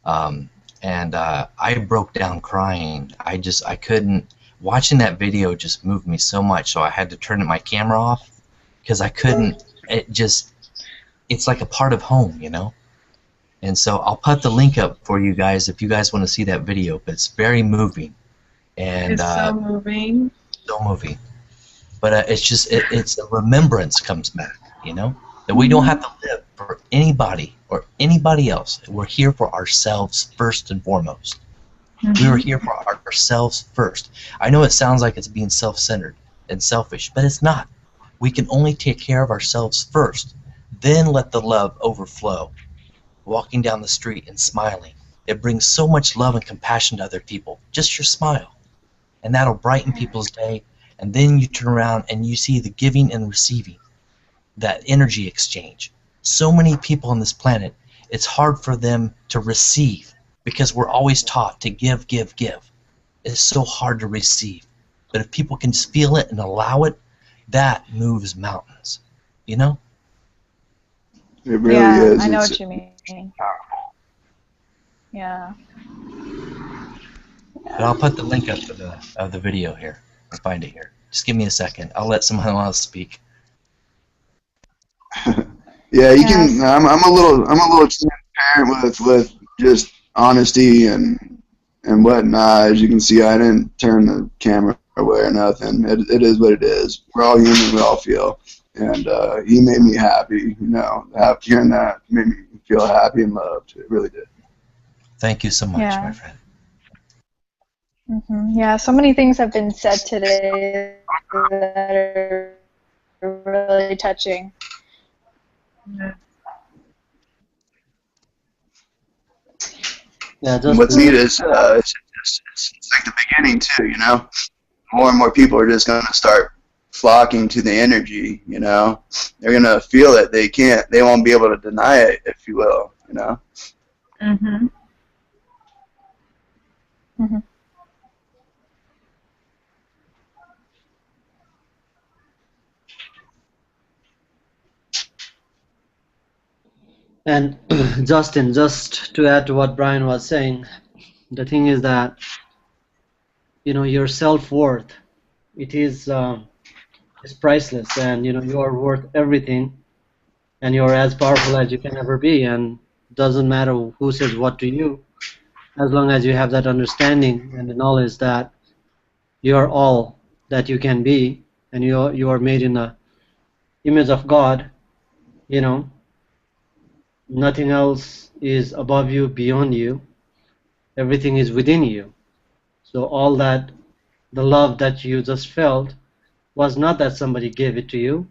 And I broke down crying. I couldn't, watching that video just moved me so much, so I had to turn my camera off because I couldn't, it's like a part of home, you know? And so I'll put the link up for you guys if you guys want to see that video, but it's very moving. And It's so moving. So moving. But it's a remembrance comes back, you know? That we don't have to live for anybody or anybody else. We're here for ourselves first and foremost. We were here for ourselves first. I know it sounds like it's being self-centered and selfish, but it's not. We can only take care of ourselves first, then let the love overflow. Walking down the street and smiling. It brings so much love and compassion to other people. Just your smile. And that'll brighten people's day. And then you turn around and you see the giving and receiving. That energy exchange. So many people on this planet, it's hard for them to receive because we're always taught to give, give, give. It's so hard to receive. But if people can just feel it and allow it, that moves mountains. You know? It really is. I know what you mean. Yeah. But I'll put the link up of the video here. I'll find it here. Just give me a second. I'll let someone else speak. Yeah, you can. I'm a little transparent with just honesty and whatnot. As you can see, I didn't turn the camera away or nothing. It is what it is. We're all human. We all feel. And he made me happy. You know, hearing that made me feel happy and loved. It really did. Thank you so much, my friend. Yeah, so many things have been said today that are really touching. Yeah, What's neat is it's like the beginning too. You know, more and more people are just gonna start flocking to the energy. You know, they're gonna feel it. They won't be able to deny it, if you will. You know. And Justin, just to add to what Brian was saying, the thing is that, you know, your self-worth, it is priceless, and you know you are worth everything, and you're as powerful as you can ever be. And doesn't matter who says what to you, as long as you have that understanding and the knowledge that you are all that you can be, and you are made in the image of God. You know, nothing else is above you, beyond you. Everything is within you. So all that, the love that you just felt, was not that somebody gave it to you.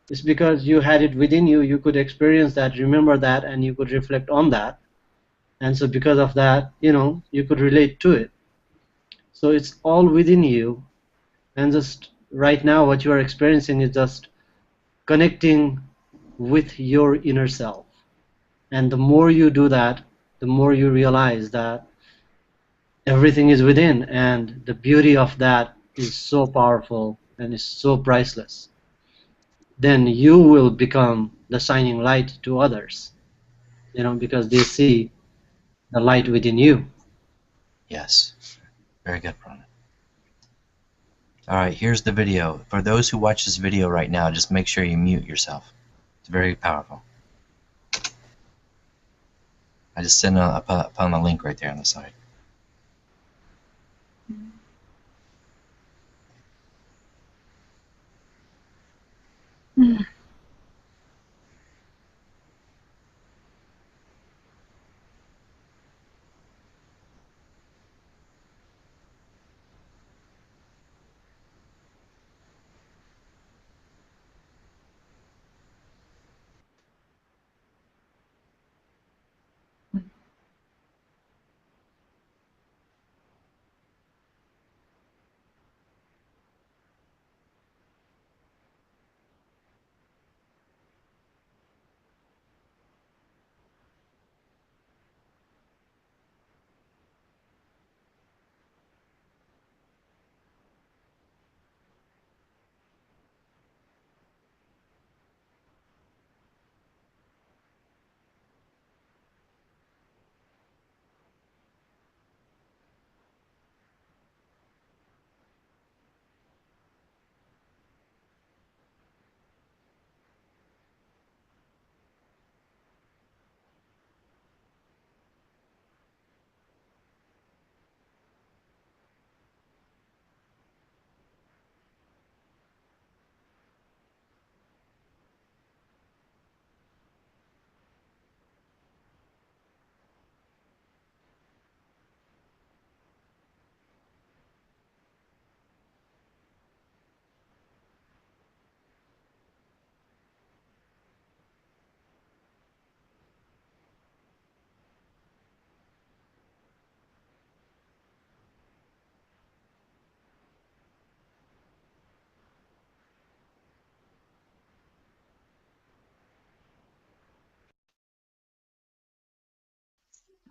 It's because you had it within you. You could experience that, remember that, and you could reflect on that. And so because of that, you know, you could relate to it. So it's all within you. And just right now, what you are experiencing is just connecting with your inner self. And the more you do that, the more you realize that everything is within, and the beauty of that is so powerful and is so priceless. Then you will become the shining light to others, you know, because they see the light within you. Yes. Very good, Prana. All right, here's the video. For those who watch this video right now, just make sure you mute yourself. It's very powerful. I just sent up on the link right there on the side.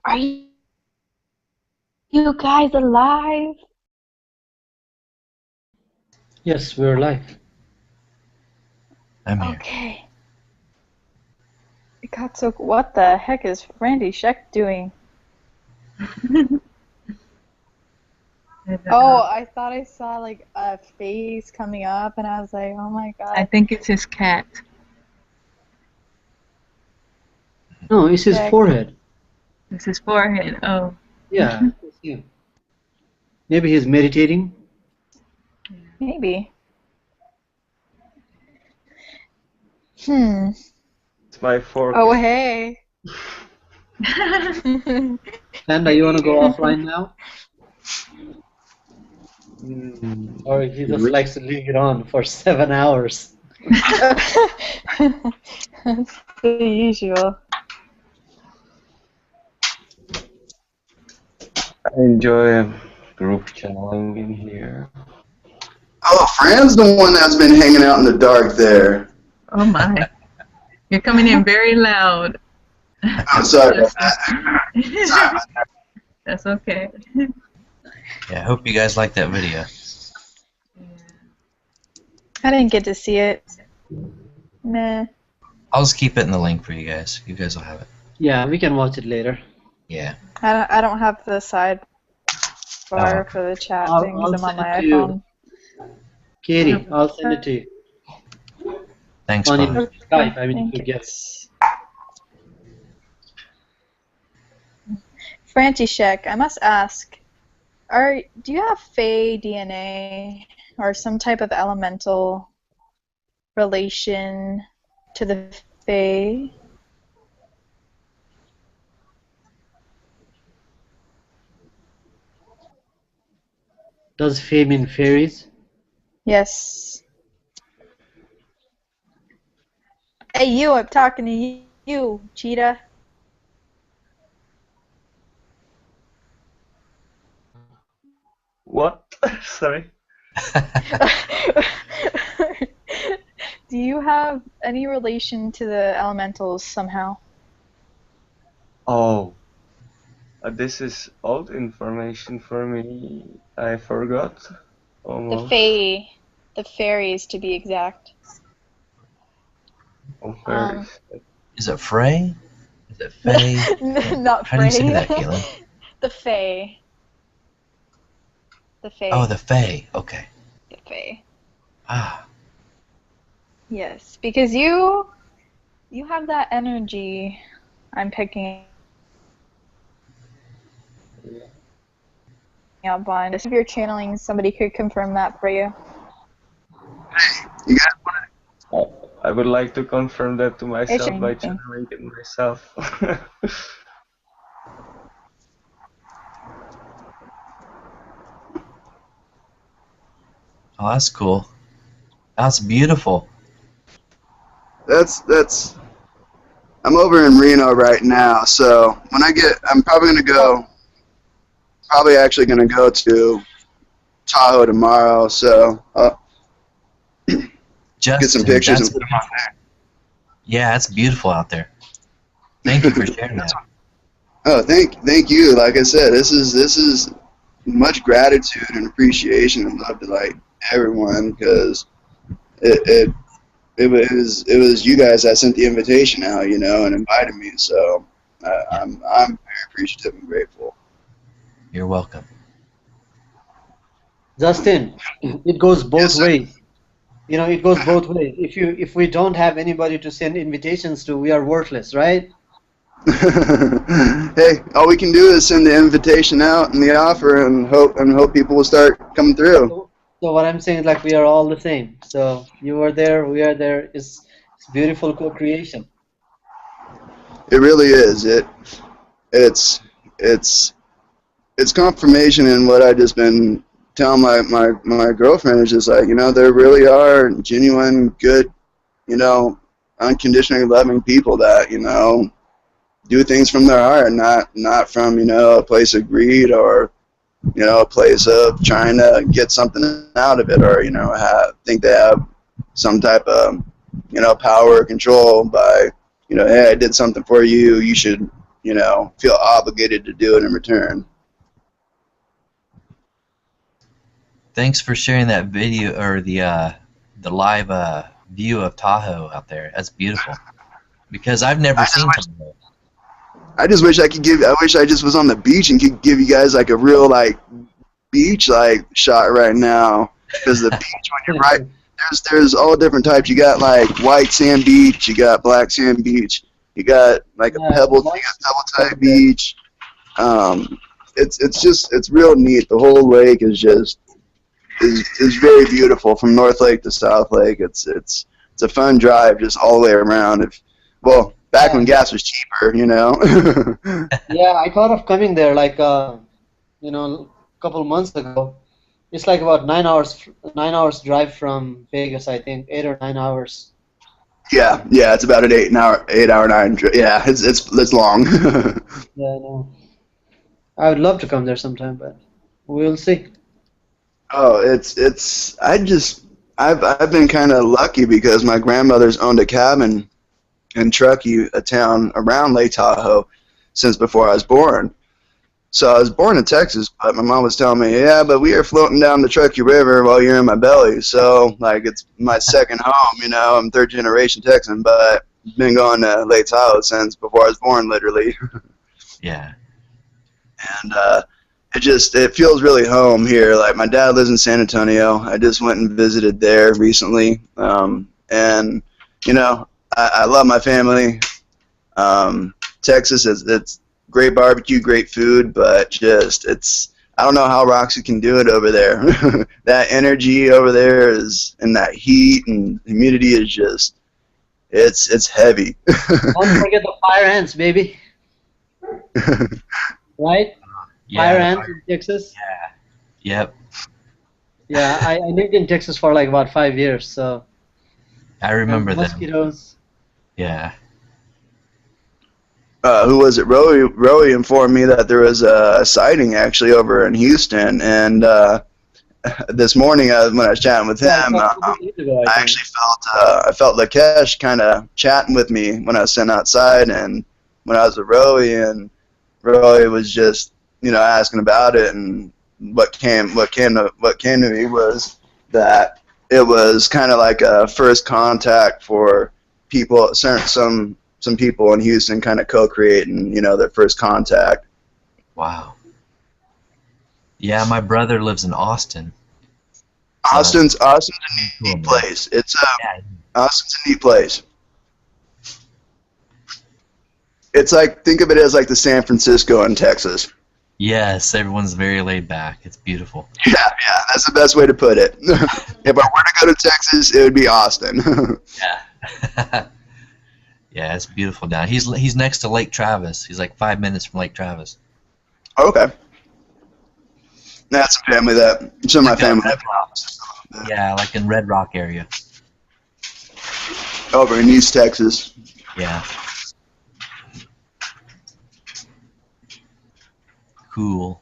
Are you guys alive? Yes, we're live. I'm here. Okay. It got so. What the heck is Randy Sheck doing? Oh, I thought I saw like a face coming up, and I was like, oh my I god. think it's his cat. No, it's his Heck. forehead. It's his forehead. Oh. Yeah, it's him. Maybe he's meditating. Maybe. It's my fork. Oh, hey. Panda, you want to go offline now? Or he just likes to leave it on for 7 hours. That's the usual. I enjoy group channeling in here. Oh, Fran's the one that's been hanging out in the dark there. Oh my. You're coming in very loud. I'm sorry about that. That's okay. Yeah, I hope you guys like that video. I didn't get to see it. Meh. I'll just keep it in the link for you guys. You guys will have it. Yeah, we can watch it later. Yeah. I don't have the side bar okay. for the chat I'll things. I'm on send my it to you. iPhone. Katie, I'll send it to you. Thanks, On brother. your Skype, I mean, if Thank you you. get it. František, I must ask, do you have Fae DNA or some type of elemental relation to the Fae? Does Fae mean fairies? Yes. Hey, you, I'm talking to you, cheetah. What? Sorry. Do you have any relation to the elementals somehow? Oh, this is old information for me. I forgot The almost. Fae, the fairies to be exact. Oh, fairies. Is it Frey? Is it Faye? Not How do you say Frey. that, Caitlin? The Fae. The Fae. Oh, the Fae. Okay. The Fae. Ah, Yes, because you have that energy I'm picking up on. If you're channeling, somebody could confirm that for you. You guys I would like to confirm that to myself by Interesting. channeling it myself. oh, that's cool. That's beautiful. that's I'm over in Reno right now, so when I'm probably gonna go. Probably actually gonna go to Tahoe tomorrow, so Justin, get some pictures and that's put them on there. yeah, it's beautiful out there. Thank you for sharing that. Oh, thank you. Like I said, this is much gratitude and appreciation and love to like everyone because it was you guys that sent the invitation out, you know, and invited me. So I'm very appreciative and grateful. You're welcome. Justin, it goes both Yes, sir. ways. You know, it goes both ways. If we don't have anybody to send invitations to, we are worthless, right? Hey, all we can do is send the invitation out and the offer and hope people will start coming through. So what I'm saying is like we are all the same. So you are there, we are there. It's beautiful co-creation. It really is. It's confirmation in what I just been telling my girlfriend is just like, you know, there really are genuine, good, you know, unconditionally loving people that, you know, do things from their heart, not from, you know, a place of greed or, you know, a place of trying to get something out of it or, you know, think they have some type of, you know, power or control by, you know, hey, I did something for you, you should, you know, feel obligated to do it in return. Thanks for sharing that video or the live view of Tahoe out there. That's beautiful. Because I've never seen Tahoe. I just wish I could I wish I just was on the beach and could give you guys like a real like beach like shot right now. Because the beach when you're right, there's all different types. You got like white sand beach, you got black sand beach, you got like a pebble type beach. It's real neat. The whole lake is just is very beautiful from North Lake to South Lake. It's a fun drive just all the way around. Back when gas was cheaper, you know. Yeah, I thought of coming there like you know, a couple months ago. It's like about 9 hours drive from Vegas, I think, 8 or 9 hours. Yeah, it's about an 8 hour 9. Yeah, it's long. Yeah, I know. I would love to come there sometime, but we'll see. Oh, I've been kind of lucky because my grandmother's owned a cabin in Truckee, a town around Lake Tahoe, since before I was born. So I was born in Texas, but my mom was telling me, yeah, but we are floating down the Truckee River while you're in my belly. So, like, it's my second home, you know. I'm third generation Texan, but been going to Lake Tahoe since before I was born, literally. Yeah. And it feels really home here. Like, my dad lives in San Antonio. I just went and visited there recently. And, you know, I love my family. Texas great barbecue, great food, but just I don't know how Roxy can do it over there. That energy over there is, and that heat and humidity is just, it's heavy. Don't forget the fire ants, baby. Right? Yeah, Fire the ants fire. in Texas. Yeah. Yep. Yeah, I lived in Texas for like about 5 years, so I and remember them. mosquitoes. Yeah. Who was it? Rowie informed me that there was a sighting actually over in Houston, and this morning when I was chatting with Yeah, him, a couple days ago, I I think. actually felt Lakesh kind of chatting with me when I was sitting outside, and when I was with Rowie, and Rowie was just asking about it, and what came to me was that it was kind of like a first contact for people, some people in Houston kind of co-creating, their first contact. Wow. Yeah, my brother lives in Austin. Austin's a Cool, neat man. place. Yeah. Austin's a neat place. It's like, think of it as like the San Francisco in Texas. Yes, everyone's very laid back. It's beautiful. Yeah, that's the best way to put it. If I were to go to Texas, it would be Austin. Yeah. Yeah, it's beautiful down. He's next to Lake Travis. He's like 5 minutes from Lake Travis. Okay. That's a family some of my family live in Austin. Yeah, like in Red Rock area. Over in East Texas. Yeah. Cool.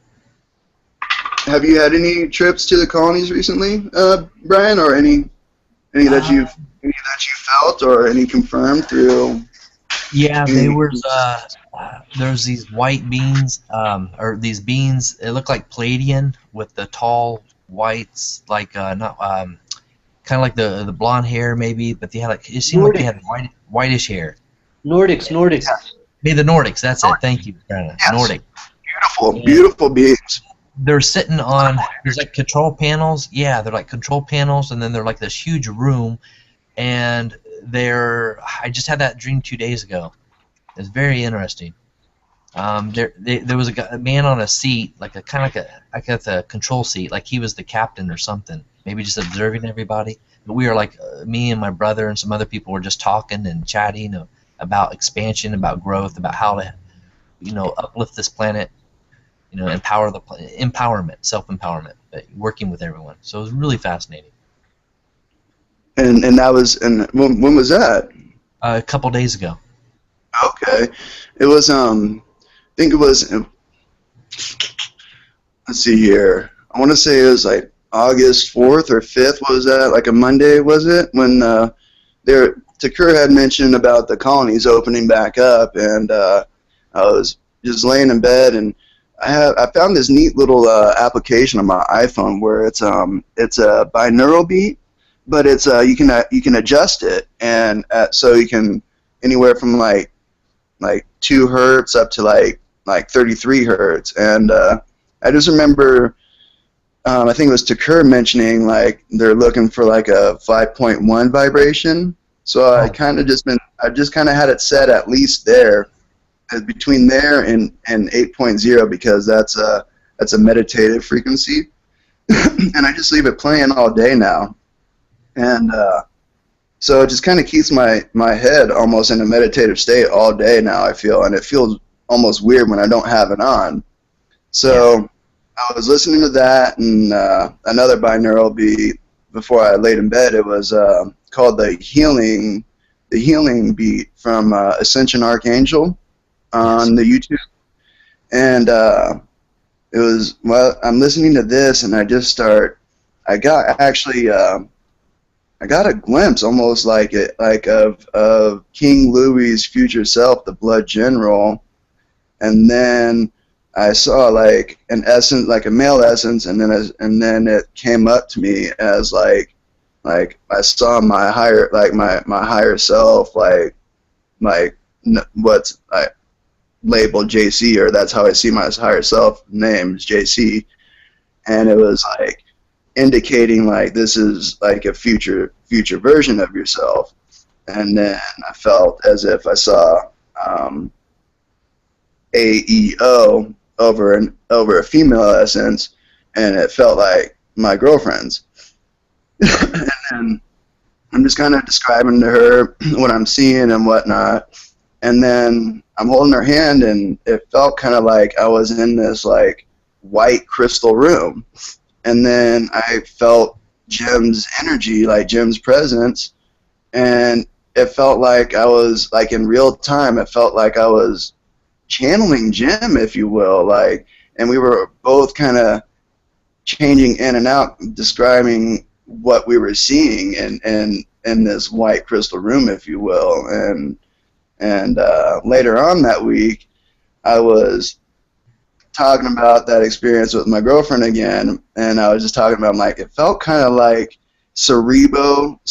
Have you had any trips to the colonies recently, Brian, or any that you felt, or any confirmed through? Yeah, there's these white beans, or these beans. It looked like Palladian with the tall whites, like not kind of like the blonde hair maybe, but they had like it seemed like they had whitish hair. Nordics. Maybe the Nordics. That's it. Thank you, Brandon. Yes. Nordic. Beautiful beings. They're sitting on, there's like control panels. Yeah, they're like control panels, and then they're like this huge room, and I just had that dream 2 days ago. It's very interesting. There was a man on a seat, like a control seat, like he was the captain or something, maybe just observing everybody. But we were like, me and my brother and some other people were just talking and chatting about expansion, about growth, about how to, uplift this planet. Empowerment, self-empowerment, working with everyone. So it was really fascinating. And that was, and when was that? A couple days ago. Okay, it was I think it was. Let's see here. I want to say it was like August 4th or 5th. What was that? Like a Monday, was it? When Takur had mentioned about the colonies opening back up, and I was just laying in bed, and I found this neat little application on my iPhone where it's a binaural beat, but it's you can adjust it, and so you can anywhere from like 2 hertz up to like 33 hertz, and I just remember I think it was Takur mentioning like they're looking for like a 5.1 vibration, so I've just kind of had it set at least there. Between there and 8.0, because that's a meditative frequency, and I just leave it playing all day now, and so it just kind of keeps my head almost in a meditative state all day now, I feel, and it feels almost weird when I don't have it on. So I was listening to that and another binaural beat before I laid in bed. It was called the healing beat from Ascension Archangel on the YouTube, and it was, well, I'm listening to this, and I got a glimpse almost like of King Louis's future self, the Blood General, and then I saw like an essence, like a male essence, and then it came up to me as like I saw my higher, like my higher self, like what's labeled JC, or that's how I see my higher self name is JC, and it was like indicating like this is like a future version of yourself, and then I felt as if I saw AEO over a female essence, and it felt like my girlfriend's. And I'm just kind of describing to her what I'm seeing and whatnot, and then I'm holding her hand, and it felt kind of like I was in this like white crystal room, and then I felt Jim's energy, like Jim's presence, and it felt like I was like in real time. It felt like I was channeling Jim, if you will, like, and we were both kind of changing in and out, describing what we were seeing in this white crystal room, if you will, and later on that week, I was talking about that experience with my girlfriend again, and I was just talking about, like, it felt kind of like Cerebo /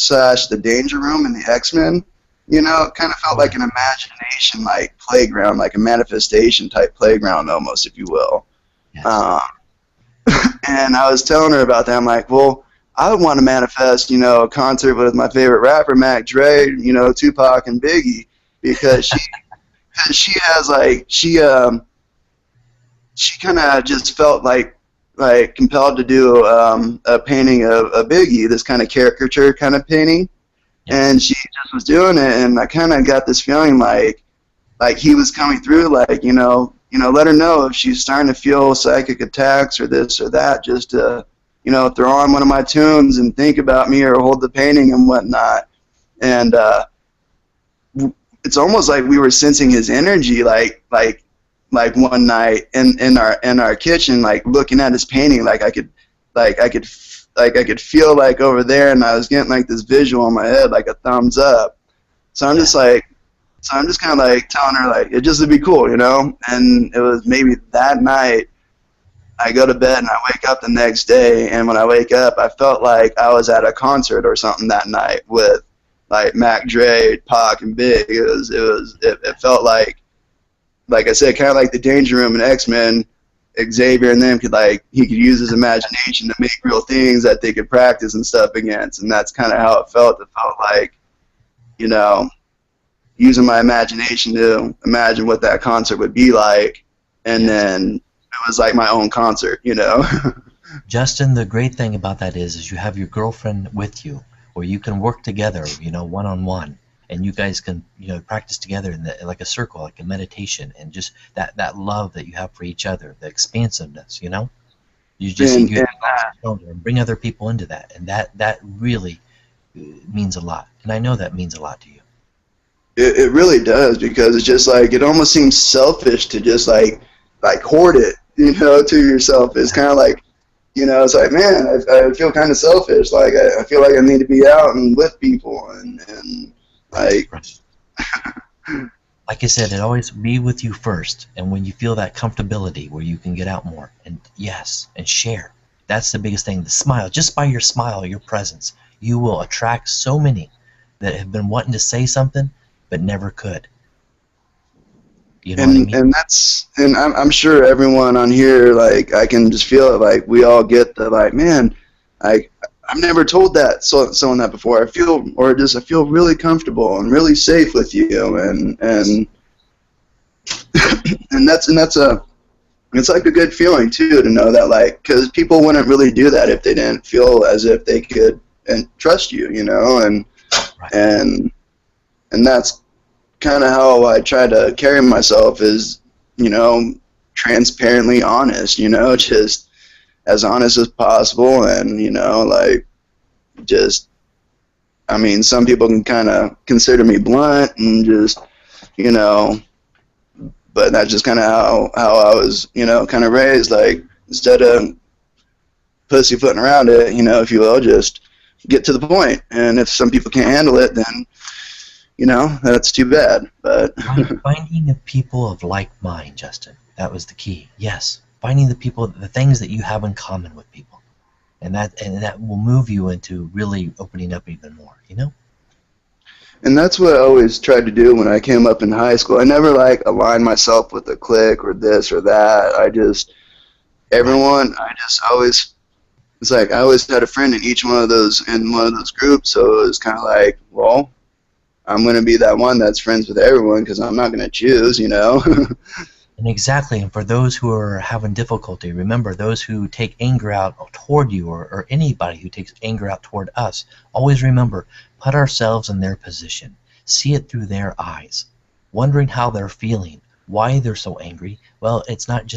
the Danger Room in the X-Men. You know, it kind of felt like an imagination, like, playground, like a manifestation type playground almost, if you will. Yes. And I was telling her about that. I'm like, well, I would want to manifest, you know, a concert with my favorite rapper, Mac Dre, you know, Tupac and Biggie, because she has, like, she kind of just felt like compelled to do a painting of Biggie, this kind of caricature kind of painting. And she just was doing it, and I kind of got this feeling like he was coming through, like, you know, let her know if she's starting to feel psychic attacks or this or that, just to, you know, throw on one of my tunes and think about me or hold the painting and whatnot. And it's almost like we were sensing his energy, like one night in our kitchen, like looking at his painting, like I could feel like over there, and I was getting like this visual in my head, like a thumbs up. So I'm just kind of like telling her, like, it just would be cool, you know. And it was maybe that night I go to bed and I wake up the next day, and when I wake up, I felt like I was at a concert or something that night with like Mac Dre, Pac, and Big. It felt like I said, kind of like the Danger Room and X-Men. Xavier and them he could use his imagination to make real things that they could practice and stuff against, and that's kind of how it felt. It felt like, you know, using my imagination to imagine what that concert would be like, and then it was like my own concert, you know. Justin, the great thing about that is you have your girlfriend with you, where you can work together, you know, one-on-one. And you guys can, you know, practice together in like a circle, like a meditation, and just that love that you have for each other, the expansiveness, you know. You just and bring other people into that, and that really means a lot. And I know that means a lot to you. It really does, because it's just like, it almost seems selfish to just like hoard it, you know, to yourself. It's kind of like, you know, it's like, man, I feel kind of selfish. Like I feel like I need to be out and with people and like, like I said, it always be with you first, and when you feel that comfortability where you can get out more and and share, that's the biggest thing. The smile, just by your smile, your presence, you will attract so many that have been wanting to say something but never could. You know what I mean? And I'm sure everyone on here, like, I can just feel it, like we all get the, like, man, I've never told someone that before. I feel really comfortable and really safe with you, and it's like a good feeling too, to know that, like, because people wouldn't really do that if they didn't feel as if they could and trust you, you know, and that's kind of how I try to carry myself, is, you know, transparently honest, you know, just as honest as possible. And, you know, like, just, I mean, some people can kind of consider me blunt and just, you know, but that's just kind of how I was, you know, kind of raised. Like, instead of pussyfooting around it, you know, if you will, just get to the point. And if some people can't handle it, then, you know, that's too bad. But finding the people of like mind, Justin, that was the key. Yes. Finding the people, the things that you have in common with people, and that will move you into really opening up even more, you know. And that's what I always tried to do when I came up in high school. I never like aligned myself with a clique or this or that. I just always, it's like I always had a friend in each one of those groups. So it was kind of like, well, I'm going to be that one that's friends with everyone, because I'm not going to choose, you know. And exactly, and for those who are having difficulty, remember those who take anger out toward you, or anybody who takes anger out toward us, always remember, put ourselves in their position, see it through their eyes, wondering how they're feeling, why they're so angry. Well, it's not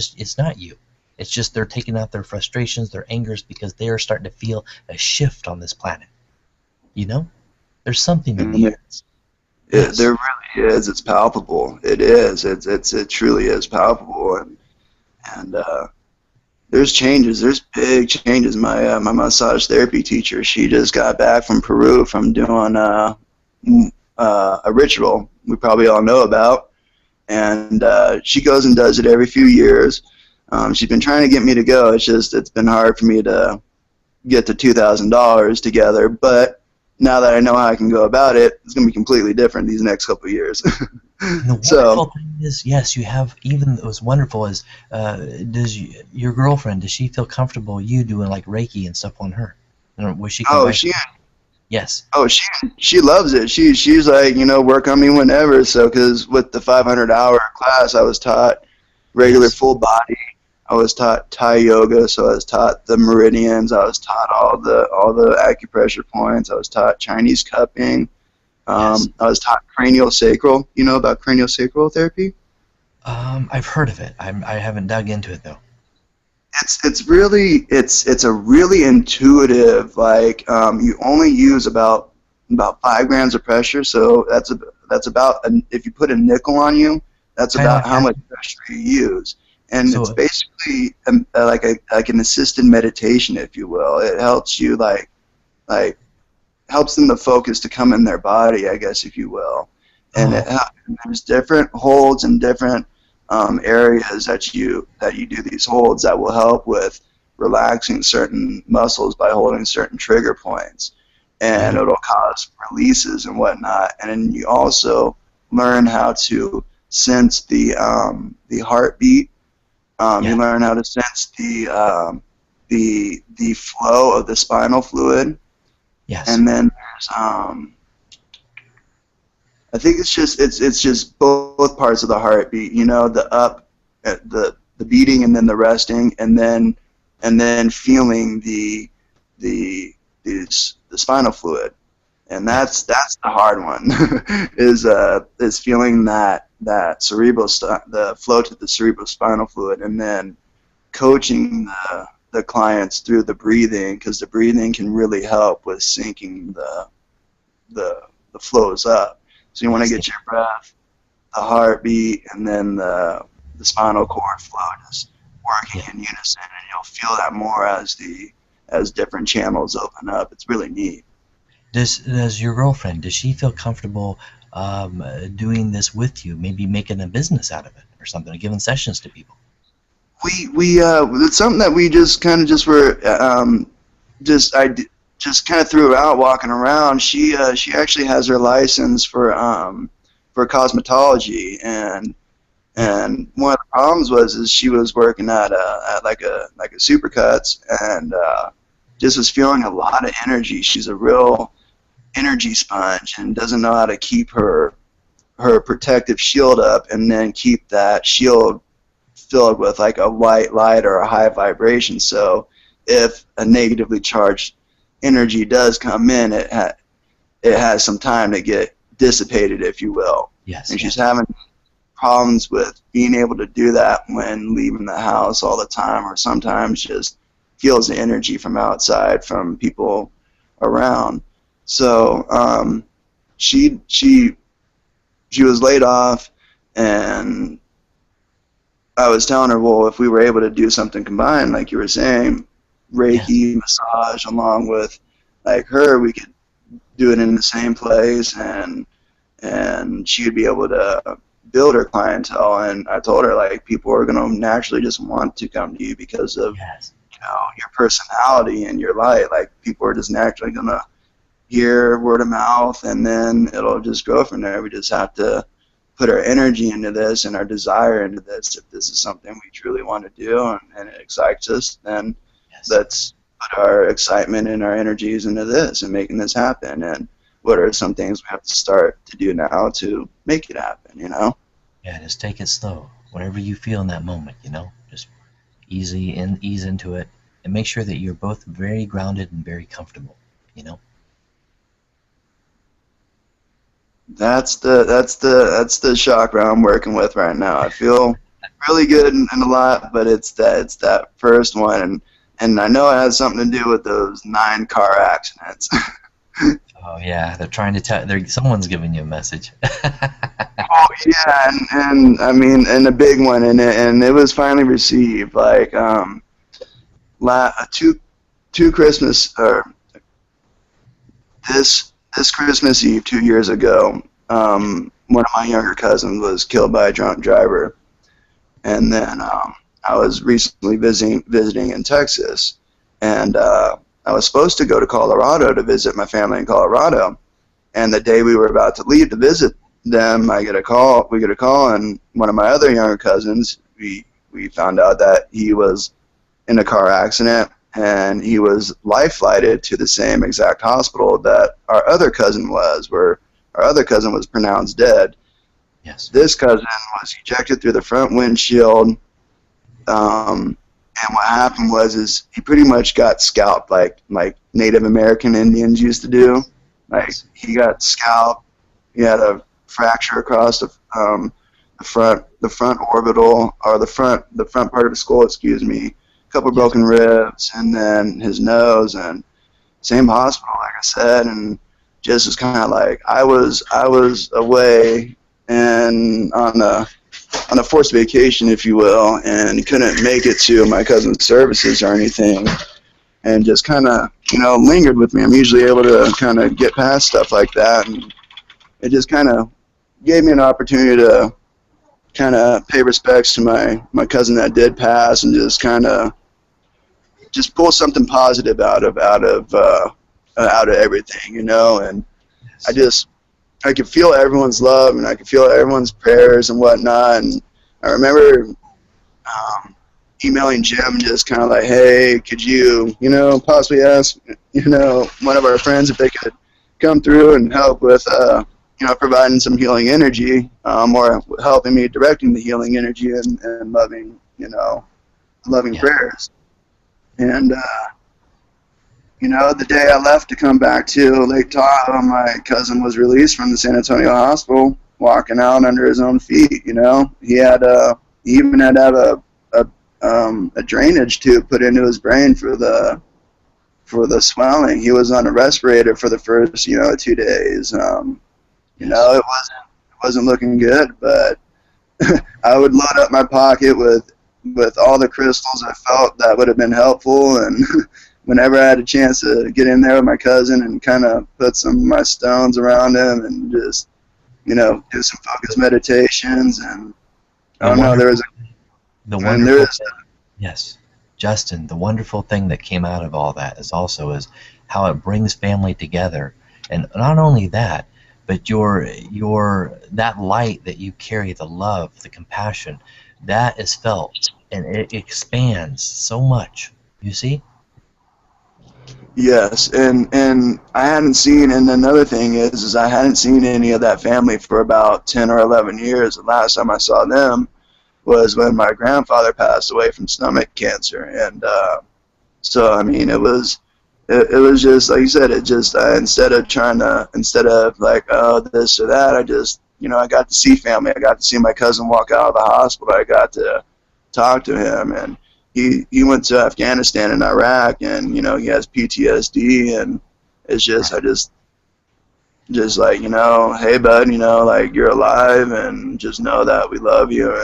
you. It's just they're taking out their frustrations, their angers, because they are starting to feel a shift on this planet. You know? There's something in the air. Yes. There really is. It's palpable. It is. It truly is palpable. And there's changes. There's big changes. My massage therapy teacher, she just got back from Peru from doing a ritual we probably all know about, and she goes and does it every few years. She's been trying to get me to go. It's been hard for me to get to $2,000 together, but now that I know how I can go about it, it's going to be completely different these next couple of years. And the wonderful thing is, yes, you have, even what's wonderful is, your girlfriend, does she feel comfortable you doing like Reiki and stuff on her? Was she? Yes. Oh, she loves it. She's like, work on me whenever. So, because with the 500-hour class, I was taught regular full body. I was taught Thai yoga, so I was taught the meridians. I was taught all the acupressure points. I was taught Chinese cupping. I was taught cranial sacral. You know about cranial sacral therapy? I've heard of it. I haven't dug into it though. It's a really intuitive. Like you only use about 5 grams of pressure. So that's about if you put a nickel on you, that's about how much pressure you use. And so it's basically like an assisted meditation, if you will. It helps you like helps them to focus to come in their body, I guess, if you will. And there's different holds and different areas that you do these holds that will help with relaxing certain muscles by holding certain trigger points, and it'll cause releases and whatnot. And then you also learn how to sense the heartbeat. You learn how to sense the flow of the spinal fluid. Yes. And then there's I think it's just both parts of the heartbeat. The up, the beating, and then the resting, and then feeling the spinal fluid. And that's the hard one. is feeling that the flow to the cerebrospinal fluid, and then coaching the clients through the breathing, because the breathing can really help with syncing the flows up. So you want to get your breath, the heartbeat, and then the spinal cord flow just working in unison, and you'll feel that more as different channels open up. It's really neat. Does your girlfriend, does she feel comfortable doing this with you? Maybe making a business out of it or something, or giving sessions to people? It's something that we just kind of threw out walking around. She actually has her license for cosmetology, and one of the problems is she was working at like a Supercuts, and just was feeling a lot of energy. She's a real energy sponge and doesn't know how to keep her protective shield up, and then keep that shield filled with like a white light or a high vibration. So if a negatively charged energy does come in, it has some time to get dissipated, if you will. Yes. And she's having problems with being able to do that when leaving the house all the time, or sometimes just feels the energy from outside, from people around. So she was laid off, and I was telling her, well, if we were able to do something combined, like you were saying, Reiki, massage, along with like her, we could do it in the same place, and she would be able to build her clientele. And I told her, like, people are going to naturally just want to come to you because of your personality and your light. Like, people are just naturally going to hear word of mouth, and then it'll just grow from there. We just have to put our energy into this and our desire into this. If this is something we truly want to do and it excites us, then let's put our excitement and our energies into this and making this happen. And what are some things we have to start to do now to make it happen, Yeah, just take it slow. whatever you feel in that moment, you know, just ease into it, and make sure that you're both very grounded and very comfortable, you know. That's the chakra I'm working with right now. I feel really good in a lot, but it's that first one, and I know it has something to do with those 9 car accidents. Oh yeah, they're trying to tell. Someone's giving you a message. Oh yeah, and I mean, and a big one, and it was finally received. Like two Christmas or this Christmas Eve 2 years ago, one of my younger cousins was killed by a drunk driver, and then I was recently visiting in Texas, and I was supposed to go to Colorado to visit my family in Colorado, and the day we were about to leave to visit them, we get a call, and one of my other younger cousins, we found out that he was in a car accident, and he was life flighted to the same exact hospital that our other cousin was, where our other cousin was pronounced dead. Yes. This cousin was ejected through the front windshield, and what happened was he pretty much got scalped like Native American Indians used to do. Like, he got scalped. He had a fracture across the front orbital, or the front part of his skull, excuse me. A couple broken ribs, and then his nose, and same hospital, like I said, and just was kind of like I was away and on a forced vacation, if you will, and couldn't make it to my cousin's services or anything, and just kind of, you know, lingered with me. I'm usually able to kind of get past stuff like that, and it just kind of gave me an opportunity to kind of pay respects to my cousin that did pass, and just kind of just pull something positive out of everything, you know. And I could feel everyone's love, and I could feel everyone's prayers and whatnot. And I remember emailing Jim, just kind of like, hey, could you, you know, possibly ask, you know, one of our friends if they could come through and help with, you know, providing some healing energy, or helping me directing the healing energy and loving, you know, loving prayers. And, you know, the day I left to come back to Lake Tahoe, my cousin was released from the San Antonio hospital, walking out under his own feet, you know. He even had to have a drainage tube put into his brain for the swelling. He was on a respirator for the first, you know, 2 days. You know, it wasn't looking good, but I would load up my pocket with all the crystals I felt that would have been helpful, and whenever I had a chance to get in there with my cousin and kind of put some of my stones around him and just, you know, do some focused meditations, and I don't know, there was yes, Justin, the wonderful thing that came out of all that is how it brings family together, and not only that, but that light that you carry, the love, the compassion, that is felt, and it expands so much. You see? Yes, and I hadn't seen, and another thing is I hadn't seen any of that family for about 10 or 11 years. The last time I saw them was when my grandfather passed away from stomach cancer, and so I mean, it was just like you said. It just instead of like, oh, this or that, I just, you know, I got to see family. I got to see my cousin walk out of the hospital. I got to talk to him, and he went to Afghanistan and Iraq, and, you know, he has PTSD, and it's just, I just like, you know, hey bud, you know, like, you're alive, and just know that we love you,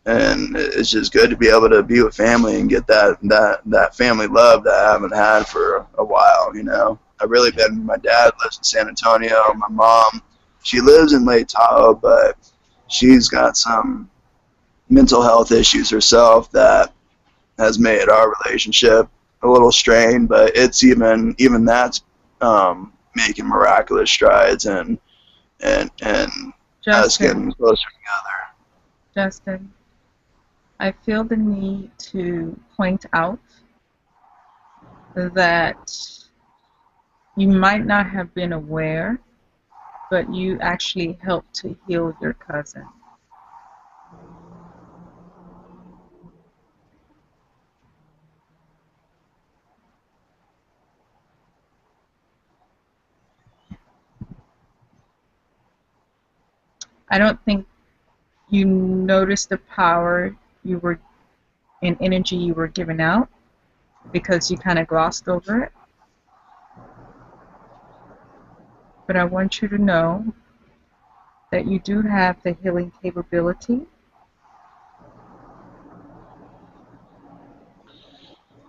and it's just good to be able to be with family and get that family love that I haven't had for a while, you know. I've really been, my dad lives in San Antonio, my mom, she lives in Lake Tahoe, but she's got some mental health issues herself that has made our relationship a little strained, but it's even that's making miraculous strides and us getting closer together. Justin, I feel the need to point out that you might not have been aware, but you actually helped to heal your cousin. I don't think you noticed the power you were and energy you were giving out because you kind of glossed over it. But I want you to know that you do have the healing capability.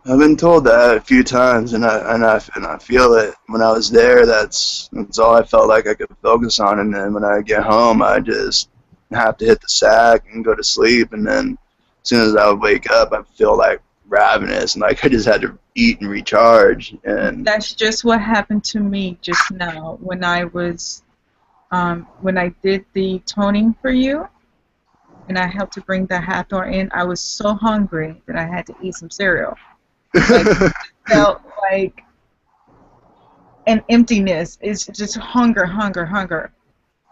I've been told that a few times, and I feel it. When I was there, that's all I felt like I could focus on. And then when I get home, I just have to hit the sack and go to sleep. And then as soon as I would wake up, I feel like ravenous, and like I just had to eat and recharge. And That's just what happened to me just now when I was when I did the toning for you, and I helped to bring the Hathor in. I was so hungry that I had to eat some cereal. Like, it felt like an emptiness. It's just hunger, hunger, hunger.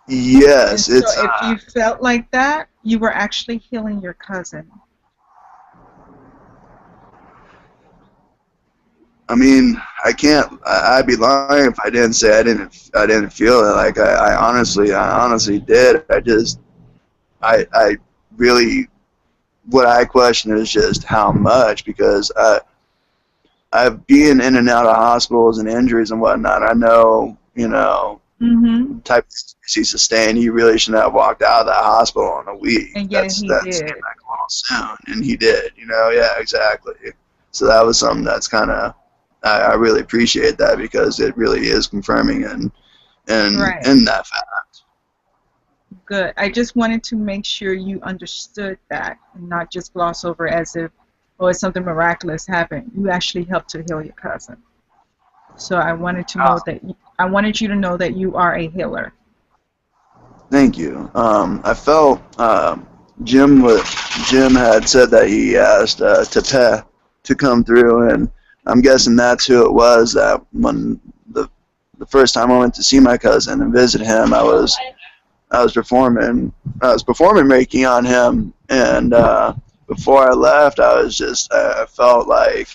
yes, And it's. so if you felt like that, you were actually healing your cousin. I mean, I can't. I'd be lying if I didn't say I didn't feel it. Like I honestly did. I really. What I question is just how much, because I've been in and out of hospitals and injuries and whatnot. I know, Mm-hmm. type of injuries he sustained. He really shouldn't have walked out of that hospital in a week. And yet That's he came did. back a little soon, and he did. Yeah, exactly. So that was something that's kind of I really appreciate that, because it really is confirming and Right. in that fact. Good. I just wanted to make sure you understood that and not just gloss over as if, oh, it's something miraculous happened. You actually helped to heal your cousin. So I wanted to know that I wanted you to know that you are a healer. Thank you. I felt Jim had said that he asked Tepe to come through, and I'm guessing that's who it was. That when the first time I went to see my cousin and visit him, I was performing Reiki on him, and before I left, I felt like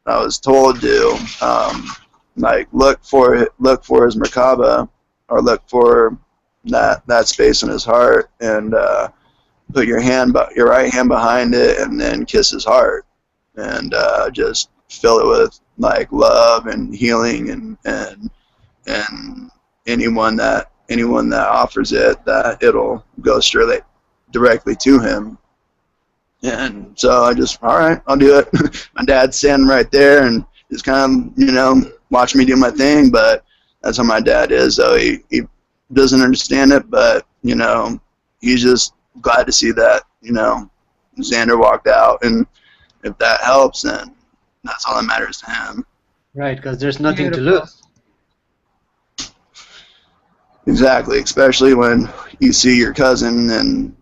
I was told to like look for his Merkaba, or look for that space in his heart, and put your right hand behind it, and then kiss his heart, and just fill it with like love and healing, and anyone that offers it, that it'll go directly to him. And so I just, all right, I'll do it. My dad's standing right there and just kind of, watching me do my thing, but that's how my dad is. So he doesn't understand it, but, he's just glad to see that, Xander walked out. And if that helps, then that's all that matters to him. Right, because there's nothing to Beautiful. lose. Exactly, especially when you see your cousin and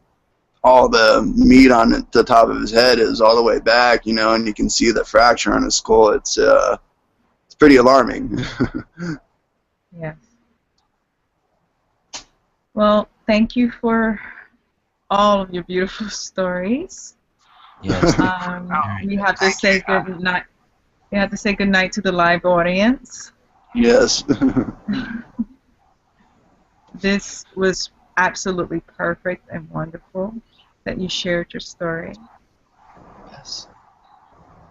all the meat on the top of his head is all the way back, and you can see the fracture on his skull. It's pretty alarming. Yes. Well, thank you for all of your beautiful stories. Yes. We have to say good night. We have to say good night to the live audience. Yes. This was absolutely perfect and wonderful that you shared your story. Yes.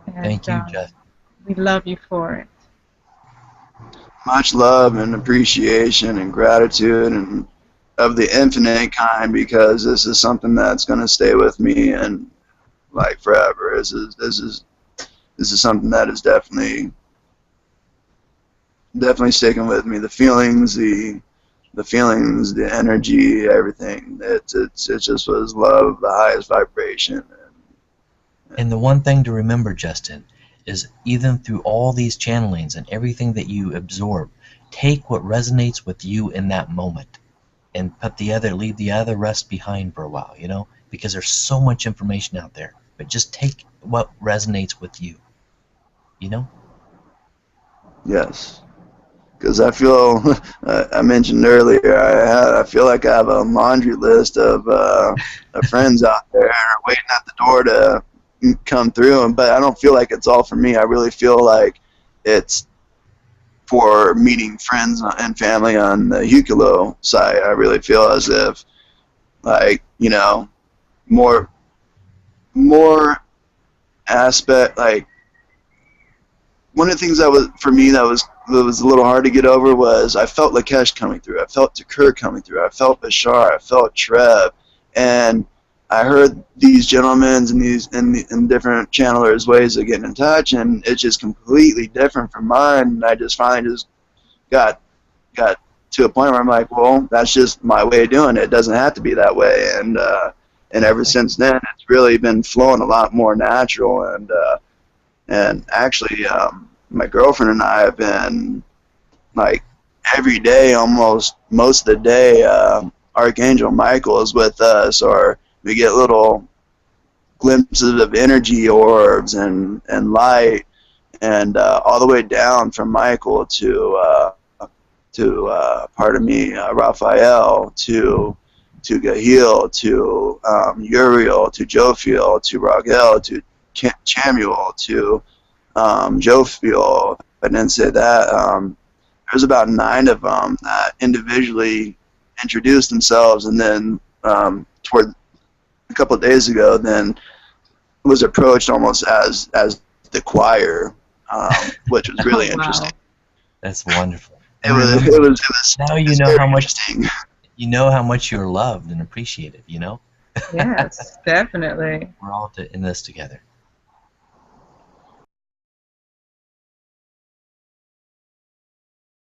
And, Thank you, Jeff. we love you for it. Much love and appreciation and gratitude, and of the infinite kind, because this is something that's going to stay with me and like forever. This is something that is definitely sticking with me. The feelings, the energy, everything. It just was love, the highest vibration. And the one thing to remember, Justin, is even through all these channelings and everything that you absorb, take what resonates with you in that moment, and leave the other rest behind for a while, because there's so much information out there. But just take what resonates with you, Yes. Because I feel, I mentioned earlier, I feel like I have a laundry list of friends out there waiting at the door to come through, but I don't feel like it's all for me. I really feel like it's for meeting friends and family on the Hukilo side. I really feel as if like, more aspect, like one of the things that was for me that was a little hard to get over was I felt Lakesh coming through, I felt Takur coming through, I felt Bashar, I felt Trev, and I heard these gentlemen and these in different channelers' ways of getting in touch, and it's just completely different from mine. And I just finally just got to a point where I'm like, well, that's just my way of doing it. It doesn't have to be that way. And ever since then, it's really been flowing a lot more natural. And actually, my girlfriend and I have been like every day, almost most of the day, Archangel Michael is with us, or we get little glimpses of energy orbs and light, and all the way down from Michael to pardon me, Raphael, to Gahil, to Uriel, to Jophiel, to Ragel, to Chamuel, to Jophiel. I didn't say that. There's about 9 of them that individually introduced themselves, and then toward a couple of days ago, then was approached almost as the choir, which was really interesting. That's wonderful. It was now you know how much you're loved and appreciated. Yes, definitely. We're all in this together.